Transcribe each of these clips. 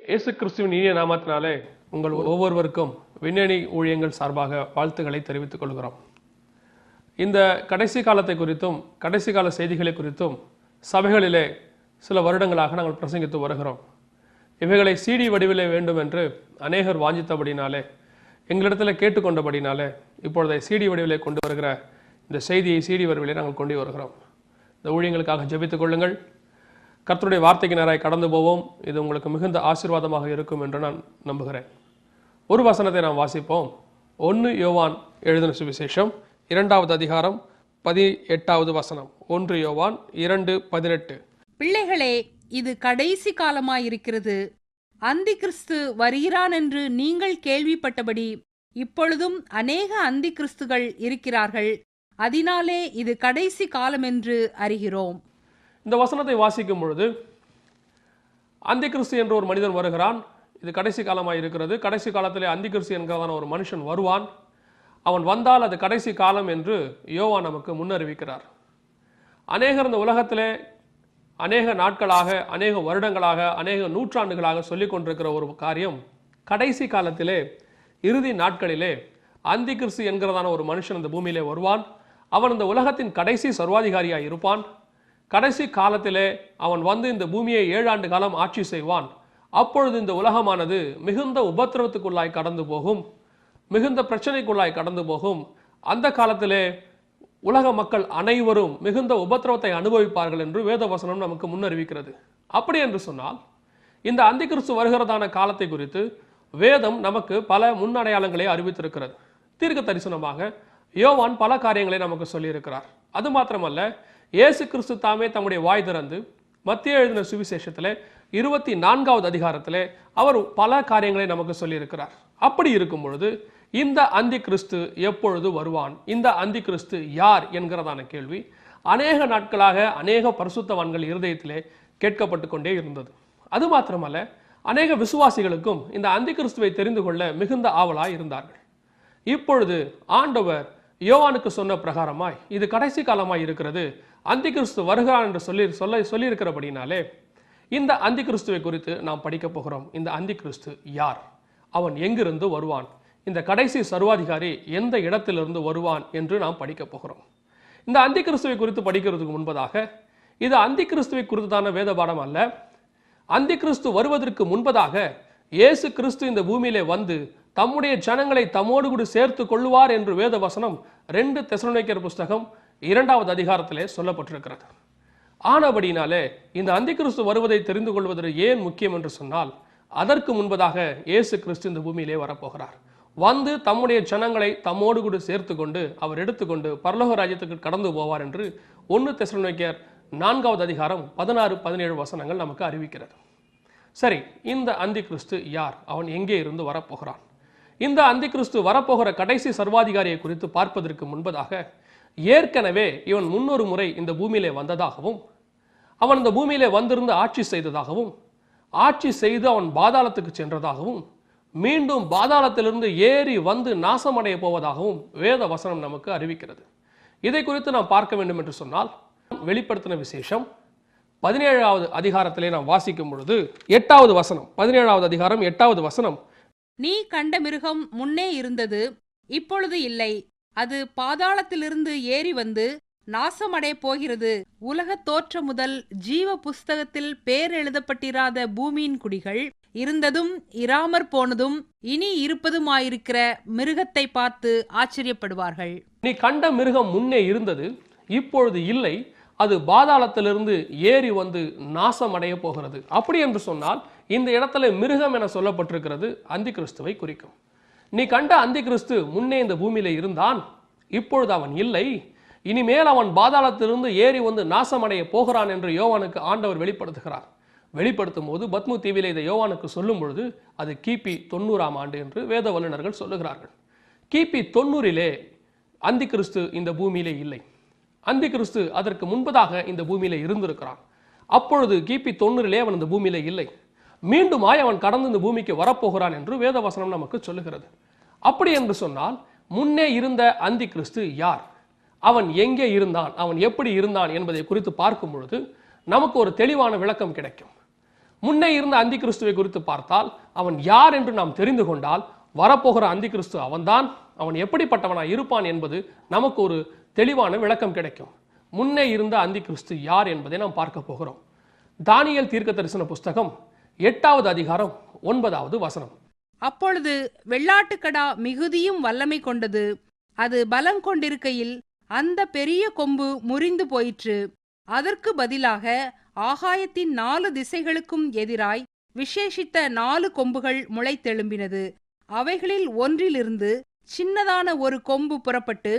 இயேசு கிறிஸ்துவின் இனிய நாமத்தினாலே உங்கள் ஒவ்வொருவருக்கும் விண்ணணி ஊழியங்கள் சார்பாக வாழ்த்துக்களை தெரிவித்துக் கொள்கிறோம். இந்த கடைசி காலத்தை குறித்தும் கடைசி கால செய்திகளை குறித்தும் சபைகளிலே சில வருடங்களாக நாங்கள் பிரசங்கித்து வருகிறோம். இவைகளை CD வடிவிலே வேண்டும் என்று அநேகர் வாஞ்சித்தபடினாலே, எங்களிடத்தில் கேட்டுக்கொண்டபடினாலே இப்பொழுதை CD வடிவிலே கொண்டு வருகிற இந்த செய்தியை CD வடிவிலே நாங்கள் கொண்டு வருகிறோம். இந்த ஊழியங்களுக்காக ஜெபித்துக் கொள்ளுங்கள். கர்த்தருடைய வார்த்தைக்கு நேராய் கடந்து போவோம். இது உங்களுக்கு மிகுந்த ஆசீர்வாதமாக இருக்கும் என்று நான் நம்புகிறேன். ஒரு வசனத்தை நாம் வாசிப்போம். 1 யோவான் எழுதின சுவிசேஷம் 2வது அதிகாரம் 18வது வசனம். 1 யோவான் 2:18. பிள்ளைகளே, இது கடைசி காலமாயிருக்கிறது. அந்தி கிறிஸ்து வருகிறான் என்று நீங்கள் கேள்விப்பட்டபடி இப்பொழுதும் அநேக அந்தி கிறிஸ்துகள் இருக்கிறார்கள். அதனாலே இது கடைசி காலம் என்று அறிகிறோம். இந்த வசனத்தை வாசிக்கும் பொழுது அந்தி கிறிஸ்து என்ற ஒரு மனிதன் வருகிறான். இது கடைசி காலமாக இருக்கிறது. கடைசி காலத்திலே அந்தி கிறிஸ்து என்கிறதான ஒரு மனுஷன் வருவான். அவன் வந்தால் அது கடைசி காலம் என்று யோவான் நமக்கு முன்னறிவிக்கிறார். அநேகர் இந்த உலகத்திலே அநேக நாட்களாக, அநேக வருடங்களாக, அநேக நூற்றாண்டுகளாக சொல்லிக் கொண்டிருக்கிற ஒரு காரியம், கடைசி காலத்திலே இறுதி நாட்களிலே அந்தி கிறிஸ்து என்கிறதான ஒரு மனுஷன் இந்த பூமியிலே வருவான். அவன் இந்த உலகத்தின் கடைசி சர்வாதிகாரியாக இருப்பான். கடைசி காலத்திலே அவன் வந்து இந்த பூமியை 7 ஆண்டு காலம் ஆட்சி செய்வான். அப்பொழுது இந்த உலகமானது மிகுந்த உபத்திரவத்துக்குள்ளாய் கடந்து போகும், மிகுந்த பிரச்சனைக்குள்ளாய் கடந்து போகும். அந்த காலத்திலே உலக மக்கள் அனைவரும் மிகுந்த உபத்திரவத்தை அனுபவிப்பார்கள் என்று வேதவசனம் நமக்கு முன்னறிவிக்கிறது. அப்படி என்று சொன்னால், இந்த அந்தி கிறிஸ்து வருகிறதான காலத்தை குறித்து வேதம் நமக்கு பல முன்னடையாளங்களை அறிவித்திருக்கிறது. தீர்க்க தரிசனமாக யோவான் பல காரியங்களை நமக்கு சொல்லியிருக்கிறார். அது மாத்திரமல்ல, இயேசு கிறிஸ்து தாமே தம்முடைய வாய் திறந்து மத்திய எழுதின சுவிசேஷத்திலே 24வது அதிகாரத்திலே அவர் பல காரியங்களை நமக்கு சொல்லியிருக்கிறார். அப்படி இருக்கும் பொழுது இந்த அந்தி கிறிஸ்து எப்பொழுது வருவான், இந்த அந்தி கிறிஸ்து யார் என்கிறதான கேள்வி அநேக நாட்களாக அநேக பரிசுத்தவான்கள் இருதயத்திலே கேட்கப்பட்டு கொண்டே இருந்தது. அது மாத்திரமல்ல, அநேக விசுவாசிகளுக்கும் இந்த அந்தி கிறிஸ்துவை தெரிந்து கொள்ள மிகுந்த ஆவலாய் இருந்தார்கள். இப்பொழுது ஆண்டவர் யோவானுக்கு சொன்ன பிரகாரமாய் இது கடைசி காலமாய் இருக்கிறது, அந்தி கிறிஸ்து வருகிறான் என்று சொல்லியிருக்கிறபடினாலே இந்த அந்தி கிறிஸ்துவை குறித்து நாம் படிக்க போகிறோம். இந்த அந்தி கிறிஸ்து யார், அவன் எங்கிருந்து வருவான், இந்த கடைசி சர்வாதிகாரி எந்த இடத்திலிருந்து வருவான் என்று நாம் படிக்க போகிறோம். இந்த அந்தி கிறிஸ்துவை குறித்து படிக்கிறதுக்கு முன்பதாக, இது அந்தி கிறிஸ்துவை குறித்தான வேத பாடம் அல்ல. அந்தி கிறிஸ்து வருவதற்கு முன்பதாக இயேசு கிறிஸ்து இந்த பூமியிலே வந்து தம்முடைய ஜனங்களை தம்மோடு கூட சேர்த்து கொள்ளுவார் என்று வேத வசனம் 2 தெசலோனிக்கேயர் புஸ்தகம் 2வது அதிகாரத்திலே சொல்லப்பட்டிருக்கிறது. ஆனபடினாலே இந்த அந்தி கிறிஸ்து வருவதை தெரிந்து கொள்வதற்கு ஏன் முக்கியம் என்று சொன்னால், அதற்கு முன்பதாக இயேசு கிறிஸ்து இந்த பூமியிலே வரப்போகிறார். வந்து தம்முடைய ஜனங்களை தம்மோடு கூட சேர்த்து கொண்டு அவர் எடுத்துக்கொண்டு பரலோக ராஜ்யத்துக்கு கடந்து போவார் என்று 1 தெசலோனிக்கேயர் 4வது அதிகாரம் 16-17 வசனங்கள் நமக்கு அறிவிக்கிறது. சரி, இந்த அந்தி கிறிஸ்து யார், அவன் எங்கே இருந்து வரப்போகிறான்? இந்த அந்தி கிறிஸ்து வரப்போகிற கடைசி சர்வாதிகாரியை குறித்து பார்ப்பதற்கு முன்பதாக, ஏற்கனவே இவன் முன்னொரு முறை இந்த பூமியிலே வந்ததாகவும், அவன் இந்த பூமியிலே வந்திருந்து ஆட்சி செய்ததாகவும், ஆட்சி செய்து அவன் பாதாளத்துக்கு சென்றதாகவும், மீண்டும் பாதாளத்திலிருந்து ஏறி வந்து நாசமடைய போவதாகவும் வேத வசனம் நமக்கு அறிவிக்கிறது. இதை குறித்து நாம் பார்க்க வேண்டும் என்று சொன்னால், வெளிப்படுத்தின விசேஷம் 17வது அதிகாரத்திலே நாம் வாசிக்கும் பொழுது 8வது வசனம், 17வது அதிகாரம் 8வது வசனம், நீ கண்ட மிருகம் முன்னே இருந்தது, இப்பொழுது இல்லை. அது பாதாளத்திலிருந்து ஏறி வந்து நாசமடைய போகிறது. உலக தோற்றம் முதல் ஜீவ புஸ்தகத்தில் பேர் எழுதப்பட்டிராத பூமியின் குடிகள் இருந்ததும் இராமற் போனதும் இனி இருப்பதுமாயிருக்கிற மிருகத்தை பார்த்து ஆச்சரியப்படுவார்கள். நீ கண்ட மிருகம் முன்னே இருந்தது, இப்பொழுது இல்லை. அது பாதாளத்திலிருந்து ஏறி வந்து நாசம் அடைய போகிறது. அப்படி என்று சொன்னால், இந்த இடத்துல மிருகம் என சொல்லப்பட்டிருக்கிறது அந்தி கிறிஸ்துவை குறிக்கும். நீ கண்ட அந்தி கிறிஸ்து முன்னே இந்த பூமியில இருந்தான், இப்பொழுது அவன் இல்லை. இனிமேல் அவன் பாதாளத்திலிருந்து ஏறி வந்து நாசமடைய போகிறான் என்று யோவானுக்கு ஆண்டவர் வெளிப்படுத்துகிறார். வெளிப்படுத்தும் போது பத்மு தீவிலே இதை யோவானுக்கு சொல்லும் பொழுது அது கிபி 90ஆம் ஆண்டு என்று வேத வல்லுநர்கள் சொல்லுகிறார்கள். கிபி 90லே அந்தி கிறிஸ்து இந்த பூமியிலே இல்லை. அந்தி கிறிஸ்து அதற்கு முன்பதாக இந்த பூமியில இருந்திருக்கிறான். அப்பொழுது கிபி 90லே அவன் இந்த பூமியில இல்லை. மீண்டுமாய் அவன் கடந்து இந்த பூமிக்கு வரப்போகிறான் என்று வேதவசனம் நமக்கு சொல்லுகிறது. அப்படி என்று சொன்னால், முன்னே இருந்த அந்தி கிறிஸ்து யார், அவன் எங்கே இருந்தான், அவன் எப்படி இருந்தான் என்பதை குறித்து பார்க்கும் பொழுது நமக்கு ஒரு தெளிவான விளக்கம் கிடைக்கும். முன்னே இருந்த அந்தி கிறிஸ்துவை குறித்து பார்த்தால் அவன் யார் என்று நாம் தெரிந்து கொண்டால் வரப்போகிற அந்தி கிறிஸ்து அவன்தான், அவன் எப்படிப்பட்டவனாய் இருப்பான் என்பது நமக்கு ஒரு தெளிவான விளக்கம் கிடைக்கும். முன்னே இருந்த அந்தி கிறிஸ்து யார் என்பதை நாம் பார்க்க போகிறோம். தானியேல் தீர்க்க தரிசன புஸ்தகம் 8வது அதிகாரம் 9வது வசனம். அப்பொழுது வெள்ளாட்டுக்கடா மிகுதியும் வல்லமை கொண்டது. அது பலம் கொண்டிருக்கையில் அந்த பெரிய கொம்பு முறிந்து போயிற்று. அதற்கு பதிலாக ஆகாயத்தின் 4 திசைகளுக்கும் எதிராய் விசேஷித்த 4 கொம்புகள் முளைத்தெழும்பினது. அவைகளில் ஒன்றிலிருந்து சின்னதான ஒரு கொம்பு புறப்பட்டு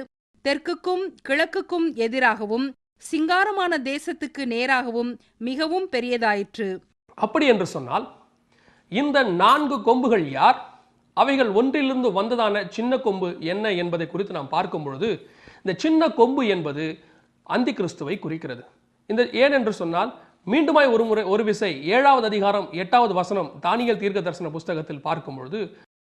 தெற்குக்கும் கிழக்குக்கும் எதிராகவும் சிங்காரமான தேசத்துக்கு நேராகவும் மிகவும் பெரியதாயிற்று. அப்படி என்று சொன்னால் இந்த 4 கொம்புகள் யார், அவைகள் ஒன்றிலிருந்து வந்ததான சின்ன கொம்பு என்ன என்பதை குறித்து நாம் பார்க்கும் பொழுது இந்த சின்ன கொம்பு என்பது அந்தி கிறிஸ்துவை குறிக்கிறது. இந்த ஏன் என்று சொன்னால் மீண்டுமாய் ஒரு விசை 7வது அதிகாரம் 8வது வசனம் தானியேல் தீர்க்க தரிசன புஸ்தகத்தில் பார்க்கும் பொழுது,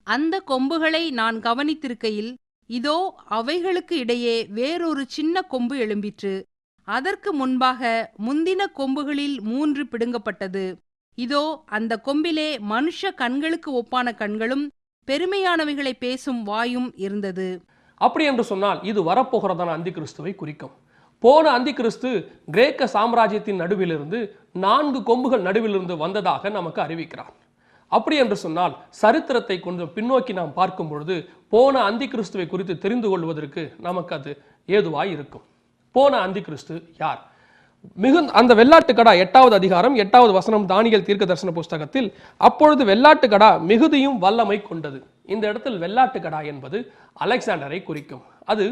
அந்த கொம்புகளை நான் கவனித்திருக்கையில் இதோ அவைகளுக்கு இடையே வேறொரு சின்ன கொம்பு எழும்பிற்று. அதற்கு முன்பாக முந்தின கொம்புகளில் 3 பிடுங்கப்பட்டது. இதோ அந்த கொம்பிலே மனுஷ கண்களுக்கு ஒப்பான கண்களும் பெருமையானவைகளை பேசும் வாயும் இருந்தது. அப்படி என்று சொன்னால் இது வரப்போகிறதான அந்தி கிறிஸ்துவை குறிக்கும். போன அந்தி கிறிஸ்து கிரேக்க சாம்ராஜ்யத்தின் நடுவிலிருந்து 4 கொம்புகள் நடுவிலிருந்து வந்ததாக நமக்கு அறிவிக்கிறார். அப்படி என்று சொன்னால் சரித்திரத்தை கொஞ்சம் பின்னோக்கி நாம் பார்க்கும் பொழுது போன அந்தி கிறிஸ்துவை குறித்து தெரிந்து கொள்வதற்கு நமக்கு அது ஏதுவாய் இருக்கும். போன அந்தி கிறிஸ்து யார்? அந்த வெள்ளாட்டுக்கடா 8வது அதிகாரம் 8வது வசனம் தானியேல் தீர்க்க தரிசன புஸ்தகத்தில், அப்பொழுது வெள்ளாட்டுக்கடா மிகுதியும் வல்லமை கொண்டது. இந்த இடத்தில் வெள்ளாட்டுக்கடா என்பது அலெக்சாண்டரை குறிக்கும். அது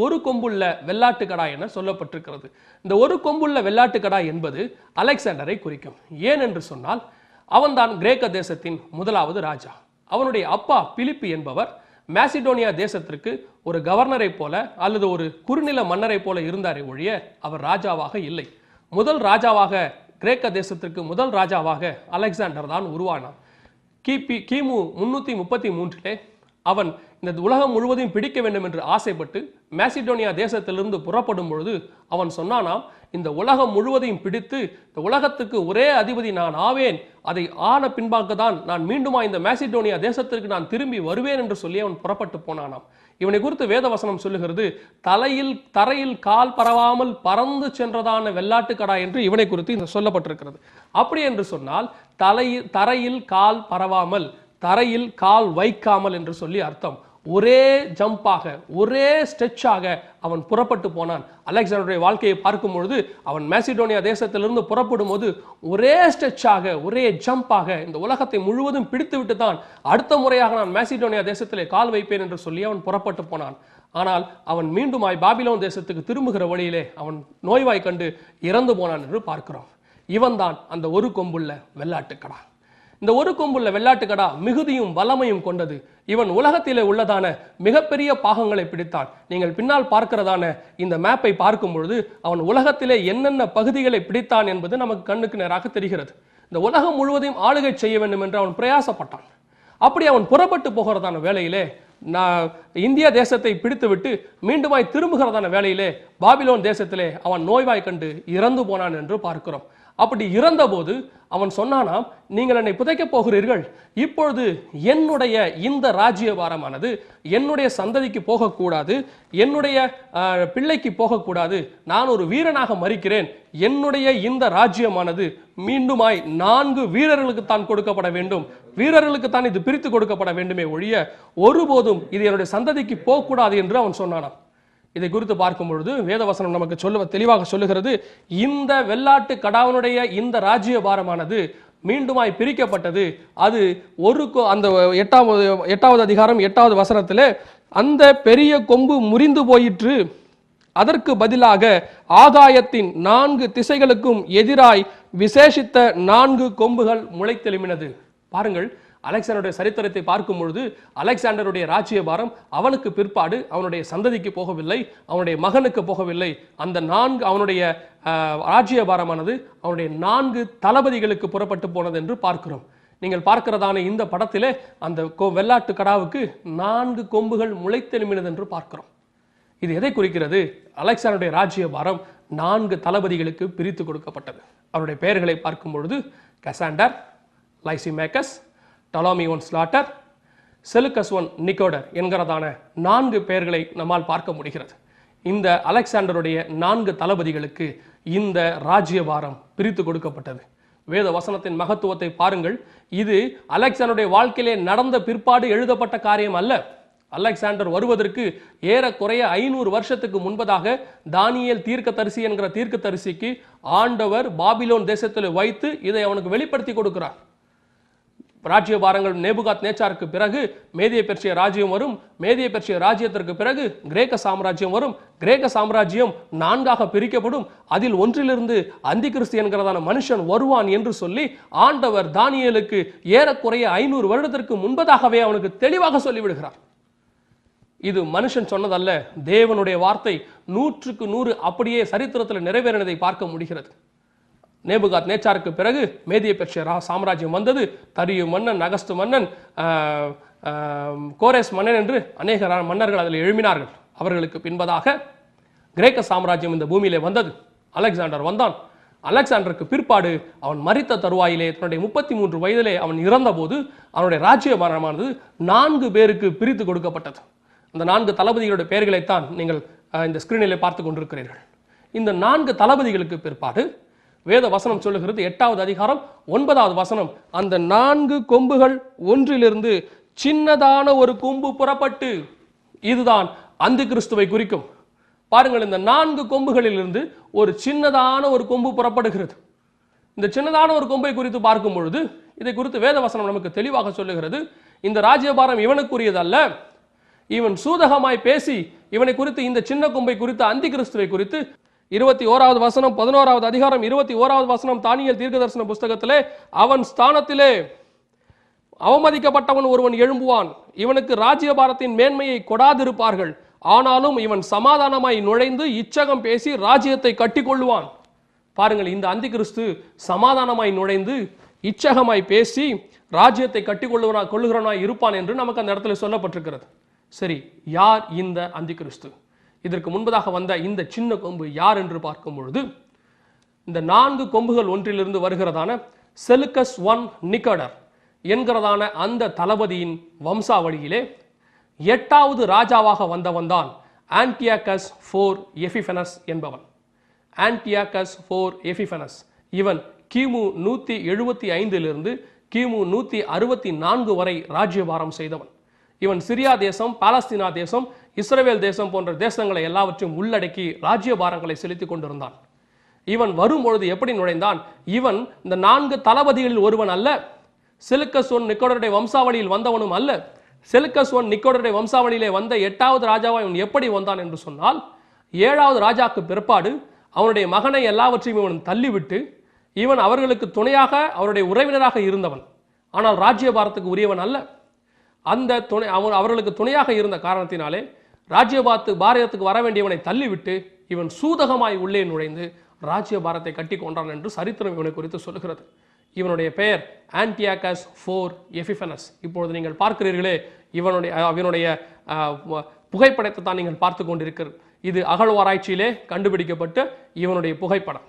ஒரு கொம்புள்ள வெள்ளாட்டுக்கடா என சொல்லப்பட்டிருக்கிறது. இந்த ஒரு கொம்புள்ள வெள்ளாட்டுக்கடா என்பது அலெக்சாண்டரை குறிக்கும். ஏன் என்று சொன்னால் அவன்தான் கிரேக்க தேசத்தின் முதலாவது ராஜா. அவனுடைய அப்பா பிலிப்பு என்பவர் மேசிடோனியா தேசத்திற்கு ஒரு கவர்னரை போல அல்லது ஒரு குறுநில மன்னரை போல இருந்தாரே ஒழிய அவர் ராஜாவாக இல்லை. முதல் ராஜாவாக கிரேக்க தேசத்திற்கு முதல் ராஜாவாக அலெக்சாண்டர் தான் உருவானான். கிமு 333 அவன் இந்த உலகம் முழுவதையும் பிடிக்க வேண்டும் என்று ஆசைப்பட்டு மேசிடோனியா தேசத்திலிருந்து புறப்படும் பொழுது அவன் சொன்னானாம், இந்த உலகம் முழுவதையும் பிடித்து இந்த உலகத்துக்கு ஒரே அதிபதி நான் ஆவேன், அதை ஆன பின்பாக தான் நான் மீண்டுமா இந்த மேசிடோனியா தேசத்திற்கு நான் திரும்பி வருவேன் என்று சொல்லி அவன் புறப்பட்டு போனானாம். இவனை குறித்து வேதவசனம் சொல்லுகிறது, தரையில் கால் பரவாமல் பறந்து சென்றதான வெள்ளாட்டுக்கடா என்று இவனை குறித்து சொல்லப்பட்டிருக்கிறது. அப்படி என்று சொன்னால் தரையில் கால் பரவாமல், தரையில் கால் வைக்காமல் என்று சொல்லி அர்த்தம். ஒரே ஜம்பாக ஒரே ஸ்ட்ரெச்சாக அவன் புறப்பட்டு போனான். அலெக்சாண்டருடைய வாழ்க்கையை பார்க்கும் பொழுது அவன் மேசிடோனியா தேசத்திலிருந்து புறப்படும் போது ஒரே ஸ்ட்ரெச்சாக ஒரே ஜம்பாக இந்த உலகத்தை முழுவதும் பிடித்துவிட்டு தான் அடுத்த முறையாக நான் மேசிடோனியா தேசத்திலே கால் வைப்பேன் என்று சொல்லி அவன் புறப்பட்டு போனான். ஆனால் அவன் மீண்டுமாய் பாபிலோன் தேசத்துக்கு திரும்புகிற வழியிலே அவன் நோய்வாய் கண்டு இறந்து போனான் என்று பார்க்கிறோம். இவன் தான் அந்த ஒரு கொம்புள்ள வெள்ளாட்டுக்கடா. இந்த ஒரு கொம்புள்ள வெள்ளாட்டுக்கடா மிகுதியும் வல்லமையும் கொண்டது. இவன் உலகத்திலே உள்ளதான மிகப்பெரிய பாகங்களை பிடித்தான். நீங்கள் பின்னால் பார்க்கிறதான இந்த மேப்பை பார்க்கும் பொழுது அவன் உலகத்திலே என்னென்ன பகுதிகளை பிடித்தான் என்பது நமக்கு கண்ணுக்கு நேராக தெரிகிறது. இந்த உலகம் முழுவதையும் ஆளுகை செய்ய வேண்டும் என்று அவன் பிரயாசப்பட்டான். அப்படி அவன் புறப்பட்டு போகிறதான வேளையிலே இந்தியா தேசத்தை பிடித்துவிட்டு மீண்டுமாய் திரும்புகிறதான வேளையிலே பாபிலோன் தேசத்திலே அவன் நோய்வாய் கண்டு இறந்து போனான் என்று பார்க்கிறோம். அப்படி இறந்தபோது அவன் சொன்னானாம், நீங்கள் என்னை புதைக்கப் போகிறீர்கள், இப்பொழுது என்னுடைய இந்த ராஜ்யபாரமானது என்னுடைய சந்ததிக்கு போகக்கூடாது, என்னுடைய பிள்ளைக்கு போகக்கூடாது, நான் ஒரு வீரனாக மரிக்கிறேன், என்னுடைய இந்த ராஜ்யமானது மீண்டுமாய் 4 வீரர்களுக்கு தான் கொடுக்கப்பட வேண்டும், வீரர்களுக்கு தான் இது பிரித்து கொடுக்கப்பட வேண்டுமே ஒழிய ஒருபோதும் இது என்னுடைய சந்ததிக்கு போகக்கூடாது என்று அவன் சொன்னானாம். இதை குறித்து பார்க்கும் பொழுது வேதவசனம் நமக்கு தெளிவாக சொல்லுகிறது, இந்த வெள்ளாட்டு கடாவனுடைய இந்த ராஜ்யபாரமானது மீண்டுமாய் பிரிக்கப்பட்டது. அது அந்த 8வது அதிகாரம் 8வது வசனத்திலே, அந்த பெரிய கொம்பு முறிந்து போயிற்று, அதற்கு பதிலாக ஆகாயத்தின் 4 திசைகளுக்கும் எதிராய் விசேஷித்த 4 கொம்புகள் முளைத்தெழும்பினது. பாருங்கள், அலெக்சாண்டருடைய சரித்திரத்தை பார்க்கும் பொழுது அலெக்சாண்டருடைய ராஜ்யபாரம் அவனுக்கு பிற்பாடு அவனுடைய சந்ததிக்கு போகவில்லை, அவனுடைய மகனுக்கு போகவில்லை. அந்த 4 அவனுடைய ராஜ்யபாரமானது அவனுடைய 4 தளபதிகளுக்கு புறப்பட்டு போனது என்று பார்க்கிறோம். நீங்கள் பார்க்கிறதான இந்த படத்திலே அந்த வெள்ளாட்டு கடாவுக்கு 4 கொம்புகள் முளைத்தெழும்பினது என்று பார்க்கிறோம். இது எதை குறிக்கிறது? அலெக்சாண்டருடைய ராஜ்யபாரம் 4 தளபதிகளுக்கு பிரித்து கொடுக்கப்பட்டது. அவருடைய பெயர்களை பார்க்கும் பொழுது Cassander, Lysimachus, Ptolemy one Soter, Seleucus one Nicator என்கிறதான 4 பெயர்களை நம்மால் பார்க்க முடிகிறது. இந்த அலெக்சாண்டருடைய 4 தளபதிகளுக்கு இந்த ராஜ்யபாரம் பிரித்து கொடுக்கப்பட்டது. வேத வசனத்தின் மகத்துவத்தை பாருங்கள். இது அலெக்சாண்டருடைய வாழ்க்கையிலே நடந்த பிற்பாடு எழுதப்பட்ட காரியம் அல்ல. அலெக்சாண்டர் வருவதற்கு ஏறக்குறைய 500 வருஷத்துக்கு முன்பதாக தானியேல் தீர்க்கதரிசி என்கிற தீர்க்கதரிசிக்கு ஆண்டவர் பாபிலோன் தேசத்தில் வைத்து இதை அவனுக்கு வெளிப்படுத்தி கொடுக்கிறார். ராஜ்யபாரங்கள் நேபுகாத் நேச்சாருக்கு பிறகு மேதிய பெர்ஷிய ராஜ்யம் வரும். மேதிய பெர்ஷிய ராஜ்யத்திற்கு பிறகு கிரேக்க சாம்ராஜ்யம் வரும். கிரேக்க சாம்ராஜ்யம் 4ஆக பிரிக்கப்படும். அதில் ஒன்றிலிருந்து அந்திகிறிஸ்து என்கிறதான மனுஷன் வருவான் என்று சொல்லி ஆண்டவர் தானியேலுக்கு ஏறக்குறைய 500 வருடத்திற்கு முன்பதாகவே அவனுக்கு தெளிவாக சொல்லிவிடுகிறார். இது மனுஷன் சொன்னதல்ல, தேவனுடைய வார்த்தை 100க்கு 100 அப்படியே சரித்திரத்தில் நிறைவேறினதை பார்க்க முடிகிறது. நேபுகாத் நேச்சாருக்கு பிறகு மேதிய பெர்ஷிய சாம்ராஜ்யம் வந்தது. தரியு மன்னன், அகஸ்து மன்னன், கோரேஸ் மன்னன் என்று அநேக மன்னர்கள் அதில் எழுப்பினார்கள். அவர்களுக்கு பின்பதாக கிரேக்க சாம்ராஜ்யம் இந்த பூமியிலே வந்தது. அலெக்சாண்டர் வந்தான். அலெக்சாண்டருக்கு பிற்பாடு அவன் மரித்த தருவாயிலே தன்னுடைய 33 வயதிலே அவன் இறந்தபோது அவனுடைய ராஜ்யபாரமானது 4 பேருக்கு பிரித்து கொடுக்கப்பட்டது. அந்த 4 தளபதிகளுடைய பெயர்களைத்தான் நீங்கள் இந்த ஸ்கிரீனிலே பார்த்து கொண்டிருக்கிறீர்கள். இந்த 4 தளபதிகளுக்கு பிற்பாடு வேத வசனம் சொல்லுகிறது 8வது அதிகாரம் 9வது வசனம், அந்த 4 கொம்புகள் ஒன்றிலிருந்து சின்னதான ஒரு கொம்பு புறப்பட்டு, இதுதான் அந்தி கிறிஸ்துவை குறிக்கும். பாருங்கள், இந்த 4 கொம்புகளிலிருந்து ஒரு சின்னதான ஒரு கொம்பு புறப்படுகிறது. இந்த சின்னதான ஒரு கொம்பை குறித்து பார்க்கும் பொழுது இதை குறித்து வேத வசனம் நமக்கு தெளிவாக சொல்லுகிறது. இந்த ராஜ்யபாரம் இவனுக்குரியது அல்ல. இவன் சூதகமாய் பேசி இவனை குறித்து, இந்த சின்ன கொம்பை குறித்து, அந்தி கிறிஸ்துவை குறித்து 21வது வசனம் 11வது அதிகாரம் 21வது வசனம் தானியேல் தீர்க்கதரிசன புஸ்தகத்திலே, அவன் ஸ்தானத்திலே அவமதிக்கப்பட்டவன் ஒருவன் எழும்புவான், இவனுக்கு ராஜ்யபாரத்தின் மேன்மையை கொடாதிருப்பார்கள், ஆனாலும் இவன் சமாதானமாய் நுழைந்து இச்சகம் பேசி ராஜ்யத்தை கட்டி கொள்ளுவான். பாருங்கள், இந்த அந்தி கிறிஸ்து சமாதானமாய் நுழைந்து இச்சகமாய் பேசி ராஜ்யத்தை கட்டி கொள்ளுகிறவனாய் இருப்பான் என்று நமக்கு அந்த இடத்துல சொல்லப்பட்டிருக்கிறது. சரி, யார் இந்த அந்தி கிறிஸ்து? இதற்கு முன்பதாக வந்த இந்த சின்ன கொம்பு யார் என்று பார்க்கும் பொழுது, இந்த 4 கொம்புகள் ஒன்றிலிருந்து வருகிறதான செலுக்கஸ் ஒன் நிக்கோடர் என்கிறதான அந்த தளபதியின் வம்சாவளியிலே 8வது ராஜாவாக வந்தவன் தான் ஆன்டியாகஸ் 4 எபிஃபனஸ் என்பவன். ஆன்டியாகஸ் 4 எபிஃபனஸ் இவன் கிமு 175 கிமு 164 வரை ராஜ்யபாரம் செய்தவன். இவன் சிரியா தேசம், பாலஸ்தீனா தேசம், இஸ்ரவேல் தேசம் போன்ற தேசங்களை எல்லாவற்றையும் உள்ளடக்கி ராஜ்யபாரங்களை செலுத்திக் கொண்டிருந்தான். இவன் வரும்பொழுது எப்படி நுழைந்தான்? இவன் இந்த 4 தளபதிகளில் ஒருவன் அல்ல. செலுக்கஸ் ஒன் நிக்கோடருடைய வம்சாவளியில் வந்தவனும் அல்ல. செலுக்கஸ் ஒன் நிக்கோடருடைய வம்சாவளியிலே வந்த 8வது ராஜாவா இவன் எப்படி வந்தான் என்று சொன்னால், 7வது ராஜாக்கு பிற்பாடு அவனுடைய மகனை எல்லாவற்றையும் இவன் தள்ளிவிட்டு இவன் அவர்களுக்கு துணையாக, அவருடைய உறவினராக இருந்தவன். ஆனால் ராஜ்யபாரத்துக்கு உரியவன் அல்ல. அந்த துணை அவர்களுக்கு துணையாக இருந்த காரணத்தினாலே பாரதத்துக்கு வர வேண்டியவனை தள்ளிவிட்டு இவன் சூதகமாய் உள்ளே நுழைந்து ராஜ்யபாரத்தை கட்டி கொண்டான் என்று சரித்திரம் இவனை குறித்து சொல்லுகிறது. இவனுடைய பெயர் ஆன்டியாகஸ் 4 எபிஃபனஸ். இப்பொழுது நீங்கள் பார்க்கிறீர்களே, இவனுடைய புகைப்படத்தை தான் நீங்கள் பார்த்து கொண்டிருக்கிறது. இது அகழ்வாராய்ச்சியிலே கண்டுபிடிக்கப்பட்ட இவனுடைய புகைப்படம்.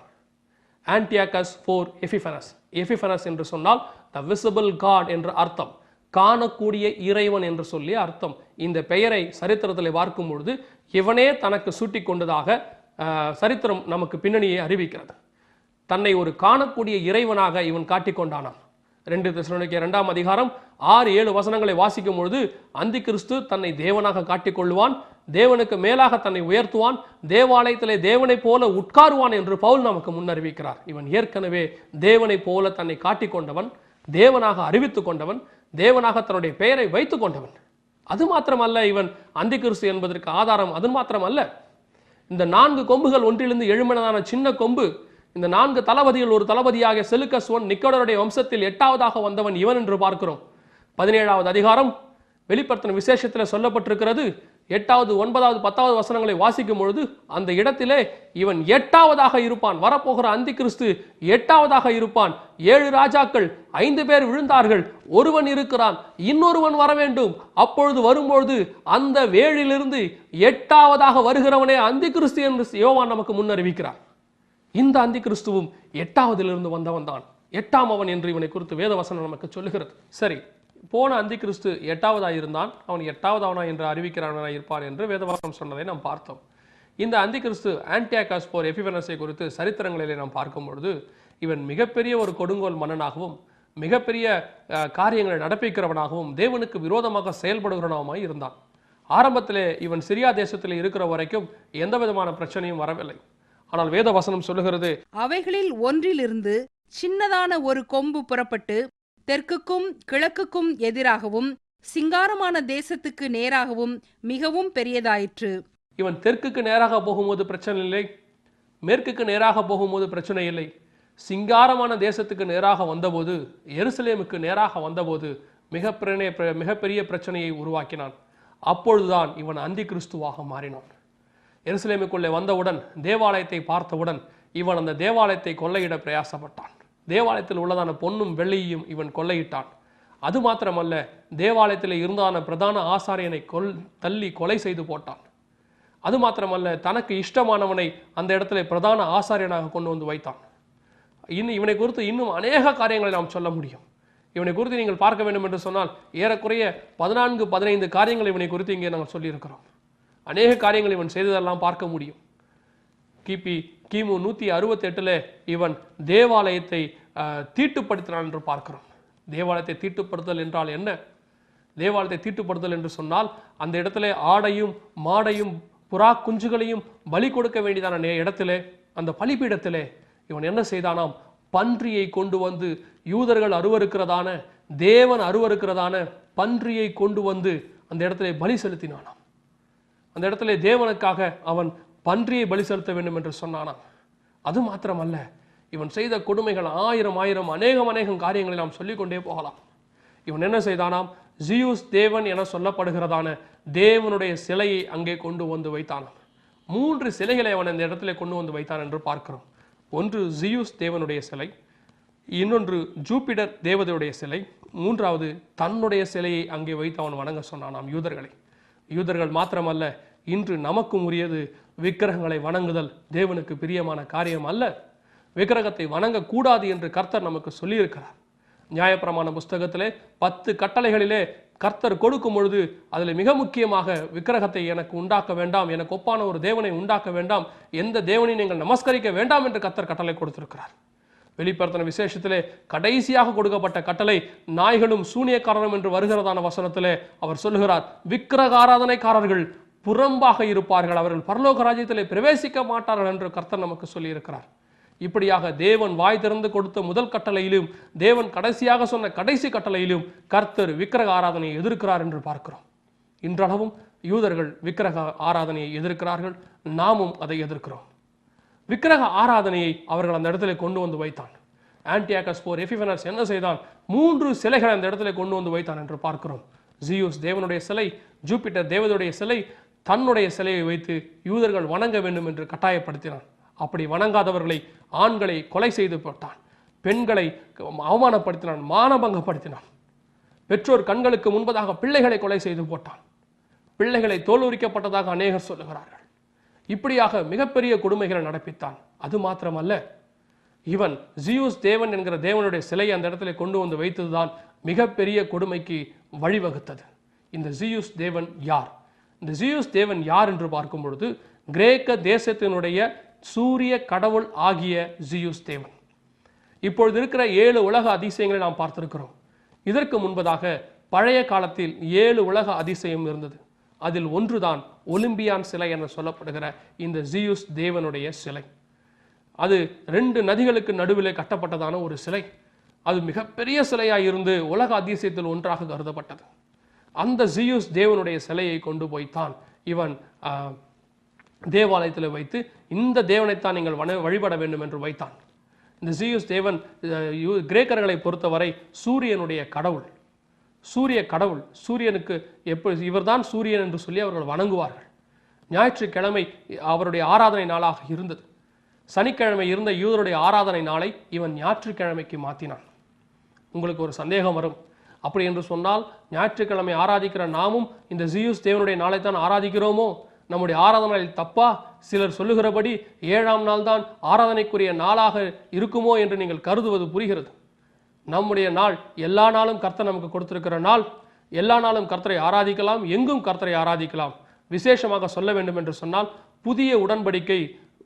ஆன்டியாகஸ் 4 எபிஃபனஸ். எபிஃபனஸ் என்று சொன்னால் த விசிபிள் காட் என்று அர்த்தம், காணக்கூடிய இறைவன் என்று சொல்லி அர்த்தம். இந்த பெயரை சரித்திரத்தில் பார்க்கும் பொழுது இவனே தனக்கு சூட்டி கொண்டதாக சரித்திரம் நமக்கு பின்னணியை அறிவிக்கிறது. தன்னை ஒரு காணக்கூடிய இறைவனாக இவன் காட்டிக்கொண்டானான். 2 தெசலோனிக்கேயர் 2ஆம் அதிகாரம் 6-7 வசனங்களை வாசிக்கும் பொழுது அந்தி கிறிஸ்து தன்னை தேவனாக காட்டிக்கொள்ளுவான், தேவனுக்கு மேலாக தன்னை உயர்த்துவான், தேவாலயத்திலே தேவனை போல உட்காருவான் என்று பவுல் நமக்கு முன்னறிவிக்கிறார். இவன் ஏற்கனவே தேவனை போல தன்னை காட்டிக்கொண்டவன், தேவனாக அறிவித்துக் கொண்டவன், தேவனாக தன்னுடைய பெயரை வைத்துக் கொண்டவன். அது மாத்திரமல்ல, இவன் அந்தி கிறிஸ்து என்பதற்கு ஆதாரம் அது மாத்திரமல்ல. இந்த 4 கொம்புகள் ஒன்றிலிருந்து எழும்பினதான சின்ன கொம்பு, இந்த 4 தளபதிகள் ஒரு தளபதியாக செலுக்கஸ் ஒன் நிக்கோடருடைய வம்சத்தில் 8வதாக வந்தவன் இவன் என்று பார்க்கிறோம். 17வது அதிகாரம் வெளிப்படுத்தின விசேஷத்தில் சொல்லப்பட்டிருக்கிறது. 8வது 9வது 10வது வசனங்களை வாசிக்கும் பொழுது அந்த இடத்திலே இவன் 8வதாக இருப்பான். வரப்போகிற அந்தி கிறிஸ்து 8வதாக இருப்பான். 7 ராஜாக்கள், 5 பேர் விழுந்தார்கள், ஒருவன் இருக்கிறான், இன்னொருவன் வர வேண்டும். அப்பொழுது வரும்பொழுது அந்த 7லிருந்து 8வதாக வருகிறவனே அந்தி கிறிஸ்து என்று யோவான் நமக்கு முன்னறிவிக்கிறார். இந்த அந்தி கிறிஸ்துவும் 8வதிலிருந்து வந்தவன் தான். 8ஆம் அவன் என்று இவனை குறித்து வேதவசனம் நமக்கு சொல்லுகிறது. சரி, போன அந்தி கிறிஸ்து 8ஆவதாய் இருந்தான், அவன் 8ஆவது அவனா என்று அறிவிக்கிறவனாய் இருப்பான் என்று வேதவசனம் சொன்னதை நாம் பார்த்தோம். இந்த அந்தி கிறிஸ்து ஆன்டியாகஸ் போர் எபிஃபனஸை குறித்து சரித்திரங்களிலே நாம் பார்க்கும் பொழுது இவன் மிகப்பெரிய ஒரு கொடுங்கோல் மன்னனாகவும் மிகப்பெரிய காரியங்களை நடப்பிக்கிறவனாகவும் தேவனுக்கு விரோதமாக செயல்படுகிறவனாகவும் இருந்தான். ஆரம்பத்திலே இவன் சிரியா தேசத்தில் இருக்கிற வரைக்கும் எந்த விதமான பிரச்சனையும் வரவில்லை. ஆனால் வேத வசனம் சொல்லுகிறது, அவைகளில் ஒன்றிலிருந்து சின்னதான ஒரு கொம்பு புறப்பட்டு தெற்குக்கும் கிழக்குக்கும் எதிராகவும் சிங்காரமான தேசத்துக்கு நேராகவும் மிகவும் பெரியதாயிற்று. இவன் தெற்குக்கு நேராக போகும்போது பிரச்சனை இல்லை, மேற்குக்கு நேராக போகும்போது பிரச்சனை இல்லை. சிங்காரமான தேசத்துக்கு நேராக வந்தபோது, எருசலேமுக்கு நேராக வந்தபோது மிகப்பெரிய பிரச்சனையை உருவாக்கினான். அப்பொழுதுதான் இவன் அந்தி கிறிஸ்துவாக மாறினான். எருசலேமுக்குள்ளே வந்தவுடன், தேவாலயத்தை பார்த்தவுடன் இவன் அந்த தேவாலயத்தை கொள்ளையிட பிரயாசப்பட்டான். தேவாலயத்தில் உள்ளதான பொன்னும் வெள்ளியையும் இவன் கொள்ளையிட்டான். அது மாத்திரமல்ல, தேவாலயத்தில் இருந்தான பிரதான ஆசாரியனை தள்ளி கொலை செய்து போட்டான். அது மாத்திரமல்ல, தனக்கு இஷ்டமானவனை அந்த இடத்துல பிரதான ஆசாரியனாக கொண்டு வந்து வைத்தான். இவனை குறித்து இன்னும் அநேக காரியங்களை நாம் சொல்ல முடியும். இவனை குறித்து நீங்கள் பார்க்க வேண்டும் என்று சொன்னால் ஏறக்குறைய 14-15 காரியங்கள் இவனை குறித்து இங்கே நாங்கள் சொல்லியிருக்கிறோம். அநேக காரியங்கள் இவன் செய்ததெல்லாம் பார்க்க முடியும். கிமு 168 இவன் தேவாலயத்தை தீட்டுப்படுத்தினான் என்று பார்க்கிறோம். தேவாலயத்தை தீட்டுப்படுத்தல் என்றால் என்ன? தேவாலயத்தை தீட்டுப்படுத்தல் என்று சொன்னால் அந்த இடத்துல ஆடையும் மாடையும் புறா குஞ்சுகளையும் பலி கொடுக்க வேண்டியதான இடத்திலே, அந்த பலிபீடத்திலே இவன் என்ன செய்தானாம்? பன்றியை கொண்டு வந்து, யூதர்கள் அருவருக்கிறதான, தேவன் அருவருக்கிறதான பன்றியை கொண்டு வந்து அந்த இடத்துல பலி செலுத்தினானாம். அந்த இடத்துல தேவனுக்காக அவன் பன்றியை பலி செலுத்த வேண்டும் என்று சொன்னானாம். அது மாத்திரமல்ல, இவன் செய்த கொடுமைகள் ஆயிரம் அநேகம் காரியங்களை நாம் சொல்லிக்கொண்டே போகலாம். இவன் என்ன செய்தானாம்? ஜியூஸ் தேவன் என சொல்லப்படுகிறதான தேவனுடைய சிலையை அங்கே கொண்டு வந்து வைத்தானாம். 3 சிலைகளை அவன் இந்த இடத்துல கொண்டு வந்து வைத்தான் என்று பார்க்கிறோம். ஒன்று ஜியூஸ் தேவனுடைய சிலை, இன்னொன்று ஜூபிடர் தேவதையுடைய சிலை, மூன்றாவது தன்னுடைய சிலையை அங்கே வைத்து அவன் வணங்க சொன்னானாம் யூதர்களை. யூதர்கள் மாத்திரமல்ல, இன்று நமக்கும் உரியது விக்கிரகங்களை வணங்குதல் தேவனுக்கு பிரியமான காரியம் அல்ல. விக்கிரகத்தை வணங்கக்கூடாது என்று கர்த்தர் நமக்கு சொல்லியிருக்கிறார். நியாயப்பிரமாண புஸ்தகத்திலே 10 கட்டளைகளிலே கர்த்தர் கொடுக்கும் பொழுது அதில் மிக முக்கியமாக விக்கிரகத்தை எனக்கு உண்டாக்க வேண்டாம், எனக்கு ஒப்பான ஒரு தேவனை உண்டாக்க வேண்டாம், எந்த தேவனை நீங்கள் நமஸ்கரிக்க வேண்டாம் என்று கர்த்தர் கட்டளை கொடுத்திருக்கிறார். வெளிப்படுத்தின விசேஷத்திலே கடைசியாக கொடுக்கப்பட்ட கட்டளை நாய்களும் சூனியக்காரரும் என்று வருகிறதான வசனத்திலே அவர் சொல்லுகிறார், விக்கிரக ஆராதனைக்காரர்கள் புறம்பாக இருப்பார்கள், அவர்கள் பரலோக ராஜ்யத்திலே பிரவேசிக்க மாட்டார்கள் என்று கர்த்தர் நமக்கு சொல்லியிருக்கிறார். இப்படியாக தேவன் வாய் திறந்து கொடுத்த முதல் கட்டளையிலும் தேவன் கடைசியாக சொன்ன கடைசி கட்டளையிலும் கர்த்தர் விக்கிரக ஆராதனையை எதிர்க்கிறார் என்று பார்க்கிறோம். இன்றளவும் யூதர்கள் விக்கிரக ஆராதனையை எதிர்க்கிறார்கள், நாமும் அதை எதிர்க்கிறோம். விக்கிரக ஆராதனையை அவர்கள் அந்த இடத்துல கொண்டு வந்து வைத்தான். ஆன்டியாகஸ் போர் எபிஃபனஸ் என்ன செய்தான்? 3 சிலைகளை அந்த இடத்துல கொண்டு வந்து வைத்தான் என்று பார்க்கிறோம். ஜியூஸ் தேவனுடைய சிலை, ஜூபிட்டர் தேவனுடைய சிலை, தன்னுடைய சிலையை வைத்து யூதர்கள் வணங்க வேண்டும் என்று கட்டாயப்படுத்தினான். அப்படி வணங்காதவர்களை, ஆண்களை கொலை செய்து போட்டான், பெண்களை அவமானப்படுத்தினான், மானபங்கப்படுத்தினான். பெற்றோர் கண்களுக்கு முன்பதாக பிள்ளைகளை கொலை செய்து போட்டான். பிள்ளைகளை தோலுரிக்கப்பட்டதாக அநேகர் சொல்லுகிறார்கள். இப்படியாக மிகப்பெரிய கொடுமைகளை நடப்பித்தான். அது மாத்திரமல்ல, இவன் ஜியூஸ் தேவன் என்கிற தேவனுடைய சிலையை அந்த இடத்துல கொண்டு வந்து வைத்ததுதான் மிகப்பெரிய கொடுமைக்கு வழிவகுத்தது. இந்த ஜியூஸ் தேவன் யார்? இந்த ஜியூஸ் தேவன் யார் என்று பார்க்கும் பொழுது, கிரேக்க தேசத்தினுடைய சூரிய கடவுள் ஆகிய ஜியூஸ் தேவன். இப்பொழுது இருக்கிற 7 உலக அதிசயங்களை நாம் பார்த்திருக்கிறோம். இதற்கு முன்பதாக பழைய காலத்தில் 7 உலக அதிசயம் இருந்தது. அதில் ஒன்றுதான் ஒலிம்பியான் சிலை என சொல்லப்படுகிற இந்த ஜியூஸ் தேவனுடைய சிலை. அது 2 நதிகளுக்கு நடுவிலே கட்டப்பட்டதான ஒரு சிலை. அது மிகப்பெரிய சிலையாய் இருந்து உலக அதிசயத்தில் ஒன்றாக கருதப்பட்டது. அந்த ஜியூஸ் தேவனுடைய சிலையை கொண்டு போய்த்தான் இவன் தேவாலயத்தில் வைத்து இந்த தேவனைத்தான் நீங்கள் வழிபட வேண்டும் என்று வைத்தான். இந்த ஜியூஸ் தேவன் கிரேக்கர்களை பொறுத்தவரை சூரியனுடைய கடவுள், சூரிய கடவுள். சூரியனுக்கு இவர்தான் சூரியன் என்று சொல்லி அவர்கள் வணங்குவார்கள். ஞாயிற்றுக்கிழமை அவருடைய ஆராதனை நாளாக இருந்தது. சனிக்கிழமை இருந்த யூதருடைய ஆராதனை நாளை இவன் ஞாயிற்றுக்கிழமைக்கு மாற்றினான். உங்களுக்கு ஒரு சந்தேகம் வரும், அப்படி என்று சொன்னால் ஞாயிற்றுக்கிழமை ஆராதிக்கிற நாமும் இந்த ஜியூஸ் தேவனுடைய நாளைத்தான் ஆராதிக்கிறோமோ? நம்முடைய ஆராதனையில் தப்பா? சிலர் சொல்லுகிறபடி 7ஆம் நாள் தான் ஆராதனைக்குரிய நாளாக இருக்குமோ என்று நீங்கள் கருதுவது புரிகிறது. நம்முடைய நாள் எல்லா நாளும் கர்த்தர் நமக்கு கொடுத்திருக்கிற நாள். எல்லா நாளும் கர்த்தரை ஆராதிக்கலாம், எங்கும் கர்த்தரை ஆராதிக்கலாம். விசேஷமாக சொல்ல வேண்டும் என்று சொன்னால், புதிய உடன்படிக்கை